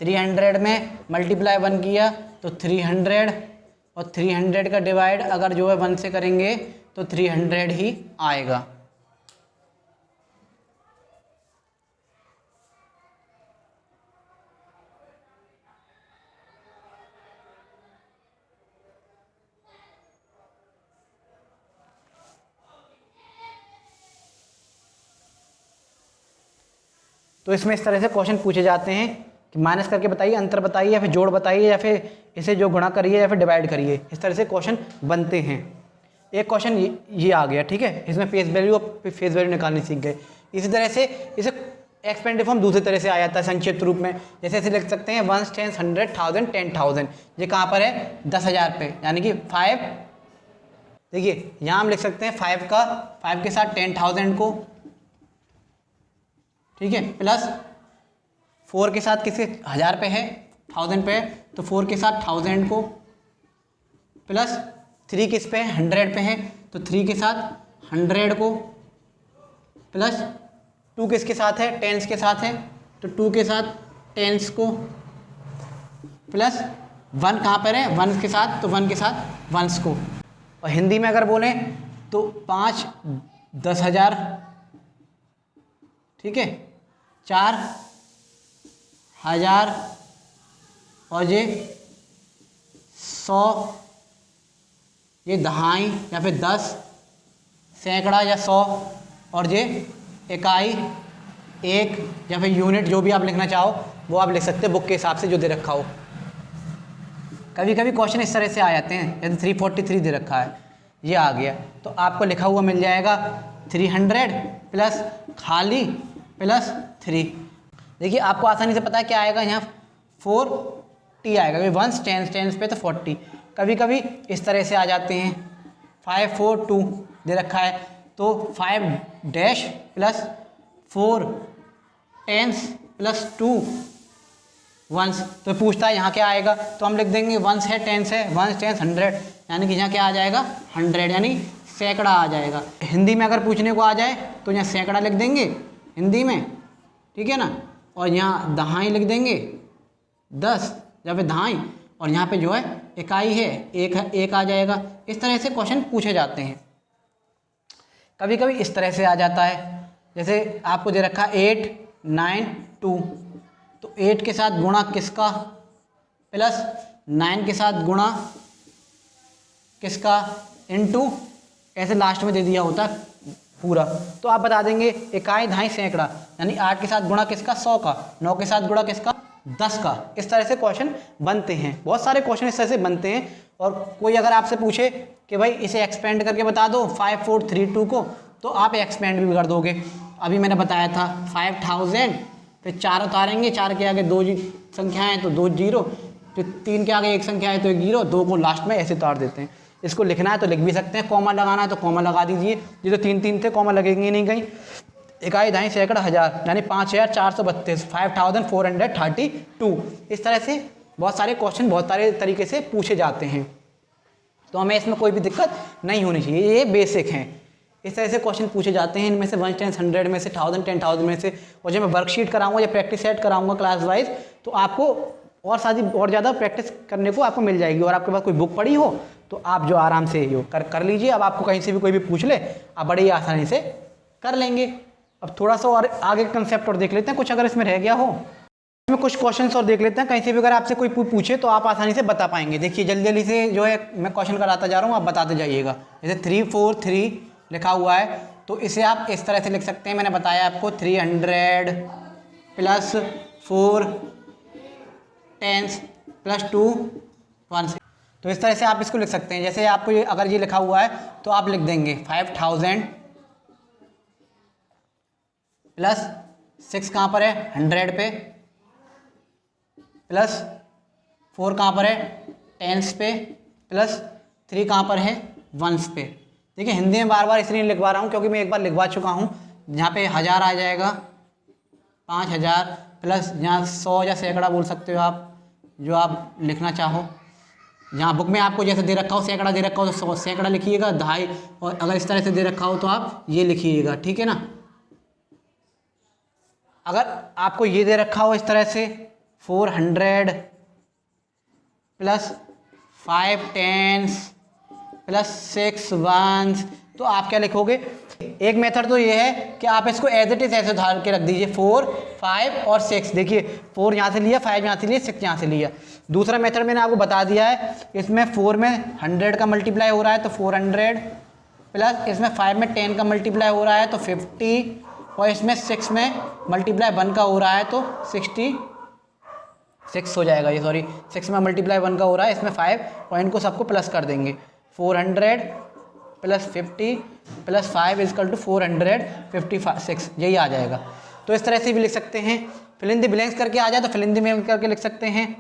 300 में मल्टीप्लाई 1 किया तो 300, और 300 का डिवाइड अगर जो है 1 से करेंगे तो 300 ही आएगा। तो इसमें इस तरह से क्वेश्चन पूछे जाते हैं कि माइनस करके बताइए, अंतर बताइए, या फिर जोड़ बताइए, या फिर इसे जो गुणा करिए, या फिर डिवाइड करिए, इस तरह से क्वेश्चन बनते हैं। एक क्वेश्चन ये आ गया, ठीक है, इसमें फेस वैल्यू और फेस वैल्यू निकालनी सीख गए। इसी तरह से इसे एक्सपेंडेड फॉर्म दूसरी तरह से आ जाता है संक्षिप्त रूप में, जैसे ऐसे लिख सकते हैं 1, 10, 100, 1000, 10,000। ये कहाँ पर है 10,000 पे, यानी कि 5, देखिए यहाँ हम लिख सकते हैं 5 के साथ 10,000 को, ठीक है, प्लस 4 के साथ किसी 1000 पे है, 1000 पे है, तो 4 के साथ 1000 को, प्लस 3 किस पे है 100 पे है, तो 3 के साथ 100 को, प्लस 2 किसके साथ है 10s के साथ है, तो 2 के साथ 10s को, प्लस 1 कहाँ पर है 1 के साथ, तो 1 के साथ 1s को। और हिंदी में अगर बोलें तो 5 10,000, ठीक है, 4 1000 और ये 100, ये दहाई या फिर 10, सैकड़ा या 100, और ये इकाई, एक या फिर यूनिट, जो भी आप लिखना चाहो वो आप लिख सकते हैं बुक के हिसाब से जो दे रखा हो। कभी कभी क्वेश्चन इस तरह से आ जाते हैं, जैसे 343 दे रखा है, ये आ गया तो आपको लिखा हुआ मिल जाएगा 300 प्लस खाली प्लस 3। देखिए आपको आसानी से पता है क्या आएगा, यहाँ 40 आएगा, 1 10 पे तो 40। कभी कभी इस तरह से आ जाते हैं, 542 दे रखा है तो 5 dash plus 4 10s plus 2 1s, तो पूछता है यहाँ क्या आएगा, तो हम लिख देंगे 1s है 10s है, 1 10 100, यानी कि यहाँ क्या आ जाएगा 100, यानी सैकड़ा आ जाएगा। हिंदी में अगर पूछने को आ जाए तो यहाँ सैकड़ा लिख देंगे हिंदी में, ठीक है ना, और यहाँ दहाई लिख देंगे 10 या फिर दहाई, और यहाँ पे जो है इकाई है एक आ जाएगा। इस तरह से क्वेश्चन पूछे जाते हैं। कभी कभी इस तरह से आ जाता है, जैसे आपको दे रखा 8 9 2, तो 8 के साथ गुणा किसका प्लस 9 के साथ गुणा किसका इनटू, ऐसे लास्ट में दे दिया होता है पूरा, तो आप बता देंगे इकाई दहाई सैकड़ा, यानी 8 के साथ गुणा किसका 100 का, 9 के साथ गुणा किसका 10 का। इस तरह से क्वेश्चन बनते हैं, बहुत सारे क्वेश्चन इस तरह से बनते हैं। और कोई अगर आपसे पूछे कि भाई इसे एक्सपेंड करके बता दो 5432 को, तो आप एक्सपेंड भी कर दोगे। अभी मैंने बताया था 5000, फिर 4 उतारेंगे, 4 के आगे 2 संख्याएँ हैं तो 2 0, फिर 3 के आगे 1 संख्या है तो 1 0, 2 को लास्ट में ऐसे उतार देते हैं। इसको लिखना है तो लिख भी सकते हैं, कॉमा लगाना है तो कॉमा लगा दीजिए, ये तो 3 3 थे, कॉमा लगेंगे नहीं कहीं। इकाई दहाई सैकड़ा हज़ार, यानी 5432, 5432। इस तरह से बहुत सारे क्वेश्चन बहुत सारे तरीके से पूछे जाते हैं, तो हमें इसमें कोई भी दिक्कत नहीं होनी चाहिए, ये बेसिक हैं। इस तरह से क्वेश्चन पूछे जाते हैं, इनमें से 1 10 100 में से 1000 10,000 में से। और जब मैं वर्कशीट कराऊंगा या प्रैक्टिस सेट कराऊंगा क्लास वाइज, तो आपको और ज़्यादा प्रैक्टिस करने को आपको मिल जाएगी। और आपके पास कोई बुक पड़ी हो तो आप जो आराम से यो कर लीजिए। अब आपको कहीं से भी कोई भी पूछ ले, आप बड़े ही आसानी से कर लेंगे। अब थोड़ा सा और आगे कंसेप्ट और देख लेते हैं, कुछ अगर इसमें रह गया हो, इसमें कुछ क्वेश्चंस और देख लेते हैं। कहीं से भी अगर आपसे कोई पूछे तो आप आसानी से बता पाएंगे। देखिए जल्दी जल्दी से जो है मैं क्वेश्चन कराता जा रहा हूँ, आप बताते जाइएगा। जैसे 343 लिखा हुआ है, तो इसे आप इस तरह से लिख सकते हैं, मैंने बताया आपको 300 प्लस 4 10s प्लस 2 1। तो इस तरह से आप इसको लिख सकते हैं। जैसे आपको अगर ये लिखा हुआ है तो आप लिख देंगे 5000 प्लस 6 कहाँ पर है 100 पे, प्लस 4 कहाँ पर है 10s पे, प्लस 3 कहाँ पर है 1s पे। देखिए हिंदी में बार बार इसलिए लिखवा रहा हूँ क्योंकि मैं एक बार लिखवा चुका हूँ। यहाँ पे 1000 आ जाएगा, 5000 प्लस यहाँ 100 या सैकड़ा बोल सकते हो आप, जो आप लिखना चाहो। यहाँ बुक में आपको जैसे दे रखा हो सैकड़ा दे रखा हो तो 100 सैकड़ा लिखिएगा, दहाई, और अगर इस तरह से दे रखा हो तो आप ये लिखिएगा, ठीक है ना। अगर आपको ये दे रखा हो इस तरह से 400 प्लस 5 10s प्लस 6 1s, तो आप क्या लिखोगे। एक मेथड तो ये है कि आप इसको एज इट इज ऐसे उधार के रख दीजिए 4 5 और 6। देखिए 4 यहाँ से लिया, 5 यहाँ से लिया, 6 यहाँ से लिया। दूसरा मेथड मैंने आपको बता दिया है, इसमें 4 में 100 का मल्टीप्लाई हो रहा है तो 400, प्लस इसमें 5 में 10 का मल्टीप्लाई हो रहा है तो 50, और इसमें 6 में मल्टीप्लाई 1 का हो रहा है तो 66 हो जाएगा। ये सॉरी 6 में मल्टीप्लाई 1 का हो रहा है, इसमें 5 और इनको सबको प्लस कर देंगे। 400 प्लस 50 प्लस 5 इजकल टू 456, यही आ जाएगा। तो इस तरह से भी लिख सकते हैं। फिल इन द ब्लैंक्स करके आ जाए तो फिल इन द ब्लैंक्स करके लिख सकते हैं,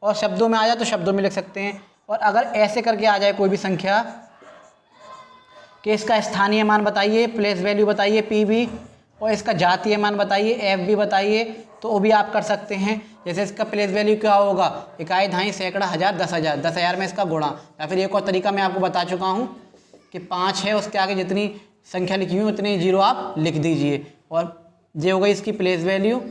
और शब्दों में आ जाए तो शब्दों में लिख सकते हैं। और अगर ऐसे करके आ जाए कोई भी संख्या कि इसका स्थानीय मान बताइए, प्लेस वैल्यू बताइए पी बी, और इसका जातीय मान बताइए एफ बी बताइए, तो वो भी आप कर सकते हैं। जैसे इसका प्लेस वैल्यू क्या होगा, इकाई, दहाई, सैकड़ा, हज़ार, 10,000, 10,000 में इसका गुणा। या फिर एक और तरीका मैं आपको बता चुका हूँ कि 5 है, उसके आगे जितनी संख्या लिखी हुई उतनी जीरो आप लिख दीजिए, और ये हो गई इसकी प्लेस वैल्यू।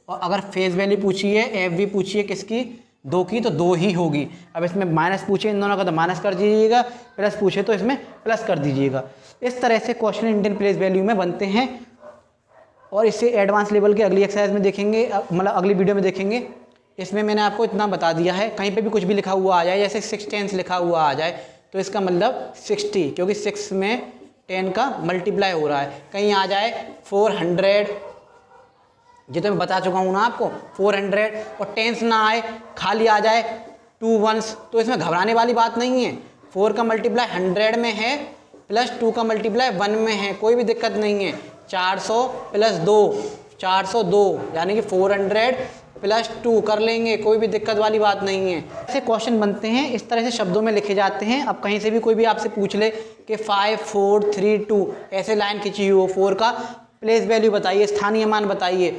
और अगर फेस वैल्यू पूछी है, एफ बी पूछी है किसकी, 2 की, तो 2 ही होगी। अब इसमें माइनस पूछे इन दोनों का तो माइनस कर दीजिएगा, प्लस पूछे तो इसमें प्लस कर दीजिएगा। इस तरह से क्वेश्चन इंडियन प्लेस वैल्यू में बनते हैं, और इससे एडवांस लेवल के अगली एक्सरसाइज में देखेंगे, मतलब अगली वीडियो में देखेंगे। इसमें मैंने आपको इतना बता दिया है, कहीं पे भी कुछ भी लिखा हुआ आ जाए, जैसे 6 10 लिखा हुआ आ जाए तो इसका मतलब 60, क्योंकि 6 में 10 का मल्टीप्लाई हो रहा है। कहीं आ जाए 400, ये तो मैं बता चुका हूँ ना आपको, 400, और टेंस ना आए, खाली आ जाए 2 1s, तो इसमें घबराने वाली बात नहीं है। 4 का मल्टीप्लाई 100 में है, प्लस 2 का मल्टीप्लाई 1 में है, कोई भी दिक्कत नहीं है। 400 प्लस 2, 402, यानी कि 400 प्लस 2 कर लेंगे, कोई भी दिक्कत वाली बात नहीं है। ऐसे क्वेश्चन बनते हैं, इस तरह से शब्दों में लिखे जाते हैं। अब कहीं से भी कोई भी आपसे पूछ ले कि 5 4 3 2, ऐसे लाइन खींची हुई हो, 4 का प्लेस वैल्यू बताइए, स्थानीय मान बताइए।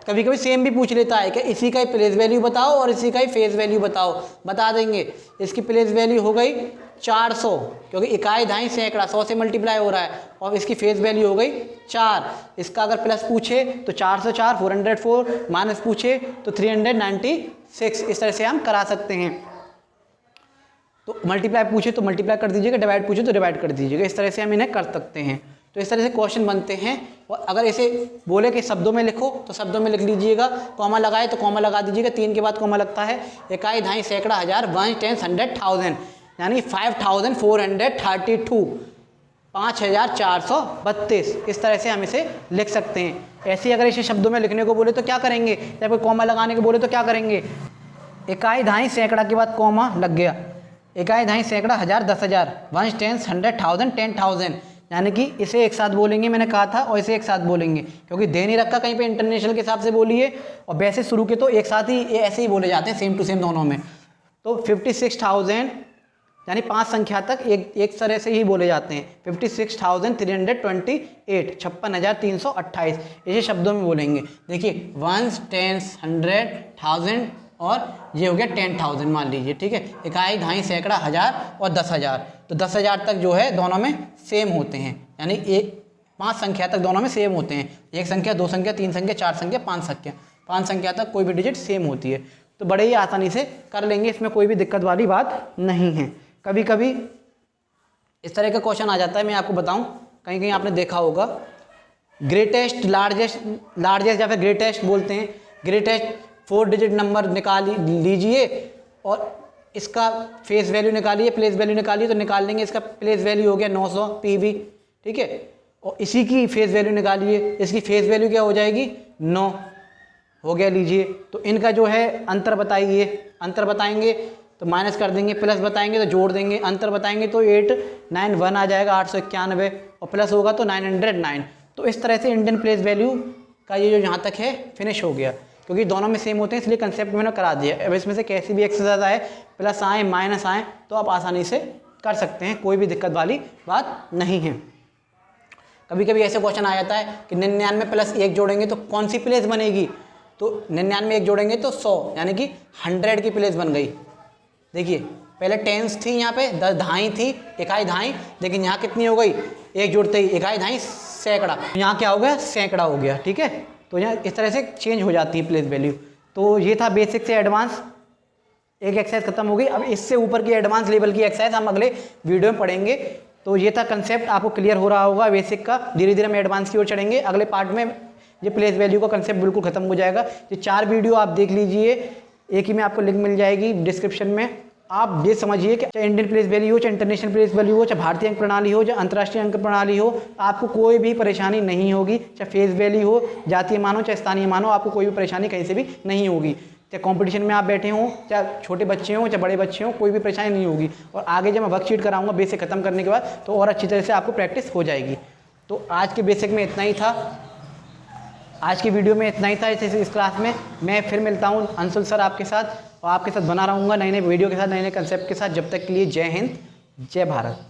कभी कभी सेम भी पूछ लेता है कि इसी का ही प्लेस वैल्यू बताओ और इसी का ही फेस वैल्यू बताओ, बता देंगे। इसकी प्लेस वैल्यू हो गई 400, क्योंकि इकाई, दहाई, सैकड़ा 100 से मल्टीप्लाई हो रहा है, और इसकी फेस वैल्यू हो गई 4। इसका अगर प्लस पूछे तो 404, 404, माइनस पूछे तो 396। इस तरह से हम करा सकते हैं। तो मल्टीप्लाई पूछे तो मल्टीप्लाई कर दीजिएगा, डिवाइड पूछे तो डिवाइड कर दीजिएगा, इस तरह से हम इन्हें कर सकते हैं। तो इस तरह से क्वेश्चन बनते हैं। और अगर इसे बोले कि शब्दों में लिखो तो शब्दों में लिख लीजिएगा, कॉमा लगाए तो कॉमा लगा दीजिएगा, 3 के बाद कॉमा लगता है। इकाई, दहाई, सैकड़ा, हज़ार, 1 10 100 1000, यानी 5432, 5432। इस तरह से हम इसे लिख सकते हैं। ऐसे ही अगर इसे शब्दों में लिखने को बोले तो क्या करेंगे, जब कोई कॉमा लगाने को बोले तो क्या करेंगे, इकाई, दहाई, सैकड़ा के बाद कॉमा लग गया, इकाई, दहाई, सैकड़ा, हज़ार, 10,000, 1 10 100 1000 10,000, यानी कि इसे एक साथ बोलेंगे, मैंने कहा था, और इसे एक साथ बोलेंगे, क्योंकि दे नहीं रखा कहीं पे इंटरनेशनल के हिसाब से बोलिए, और वैसे शुरू के तो एक साथ ही ऐसे ही बोले जाते हैं, सेम टू सेम दोनों में। तो 56,000, यानी 5 संख्या तक एक तरह से ही बोले जाते हैं। 56,328, 56,328, इसे शब्दों में बोलेंगे। देखिए 1 10 100 1000, और ये हो गया 10,000 मान लीजिए, ठीक है। इकाई, दहाई, सैकड़ा, हज़ार और 10,000, तो 10,000 तक जो है दोनों में सेम होते हैं, यानी 5 संख्या तक दोनों में सेम होते हैं। 1 संख्या, 2 संख्या, 3 संख्या, 4 संख्या, 5 संख्या तक कोई भी डिजिट सेम होती है। तो बड़े ही आसानी से कर लेंगे, इसमें कोई भी दिक्कत वाली बात नहीं है। कभी कभी इस तरह का क्वेश्चन आ जाता है, मैं आपको बताऊं, कहीं कहीं आपने देखा होगा, ग्रेटेस्ट, लार्जेस्ट या फिर ग्रेटेस्ट बोलते हैं। ग्रेटेस्ट 4 डिजिट नंबर निकाल लीजिए और इसका फेस वैल्यू निकालिए, प्लेस वैल्यू निकालिए, तो निकाल लेंगे। इसका प्लेस वैल्यू हो गया 900 पीवी, ठीक है, और इसी की फेस वैल्यू निकालिए, इसकी फेस वैल्यू क्या हो जाएगी, 9 हो गया, लीजिए। तो इनका जो है अंतर बताइए, अंतर बताएंगे तो माइनस कर देंगे, प्लस बताएंगे तो जोड़ देंगे, अंतर बताएंगे तो 891 आ जाएगा, 891, और प्लस होगा तो 909। तो इस तरह से इंडियन प्लेस वैल्यू का ये जो यहाँ तक है फिनिश हो गया, क्योंकि दोनों में सेम होते हैं, इसलिए कंसेप्ट मैंने करा दिया। अब इसमें से कैसी भी एक्सरसाइज आए, प्लस आए, माइनस आए, तो आप आसानी से कर सकते हैं, कोई भी दिक्कत वाली बात नहीं है। कभी कभी ऐसे क्वेश्चन आ जाता है कि 99 प्लस 1 जोड़ेंगे तो कौन सी प्लेस बनेगी, तो 99 1 जोड़ेंगे तो 100, यानी कि 100 की प्लेस बन गई। देखिए पहले टेंस थी, यहाँ पे दहाई थी, इकाई, दहाई, लेकिन यहाँ कितनी हो गई, 1 जोड़ते ही इकाई, दहाई, सैकड़ा, यहाँ क्या हो गया, सैकड़ा हो गया, ठीक है। तो यहाँ इस तरह से चेंज हो जाती है प्लेस वैल्यू। तो ये था बेसिक से एडवांस, एक एक्सरसाइज खत्म हो गई। अब इससे ऊपर की एडवांस लेवल की एक्सरसाइज हम अगले वीडियो में पढ़ेंगे। तो ये था कंसेप्ट, आपको क्लियर हो रहा होगा बेसिक का। धीरे धीरे हम एडवांस की ओर चढ़ेंगे। अगले पार्ट में ये प्लेस वैल्यू का कंसेप्ट बिल्कुल खत्म हो जाएगा। ये 4 वीडियो आप देख लीजिए, एक ही में आपको लिंक मिल जाएगी डिस्क्रिप्शन में। आप ये समझिए कि चाहे इंडियन प्लेस वैल्यू हो, चाहे इंटरनेशनल प्लेस वैल्यू हो, चाहे भारतीय अंक प्रणाली हो, चाहे अंतर्राष्ट्रीय अंक प्रणाली हो, आपको कोई भी परेशानी नहीं होगी। चाहे फेस वैल्यू हो, जातीय मान हो, चाहे स्थानीय मान हो, आपको कोई भी परेशानी कहीं से भी नहीं होगी। चाहे कंपटीशन में आप बैठे हों, चाहे छोटे बच्चे हों, चाहे बड़े बच्चे हों, कोई भी परेशानी नहीं होगी। और आगे जब मैं वर्कशीट कराऊंगा बेसिक खत्म करने के बाद, तो और अच्छी तरह से आपको प्रैक्टिस हो जाएगी। तो आज के बेसिक में इतना ही था। आज की वीडियो में इतना ही था। इस क्लास में मैं फिर मिलता हूँ अंशुल सर आपके साथ, और आपके साथ बना रहूँगा नए नए वीडियो के साथ, नए नए कंसेप्ट के साथ। जब तक के लिए जय हिंद, जय भारत।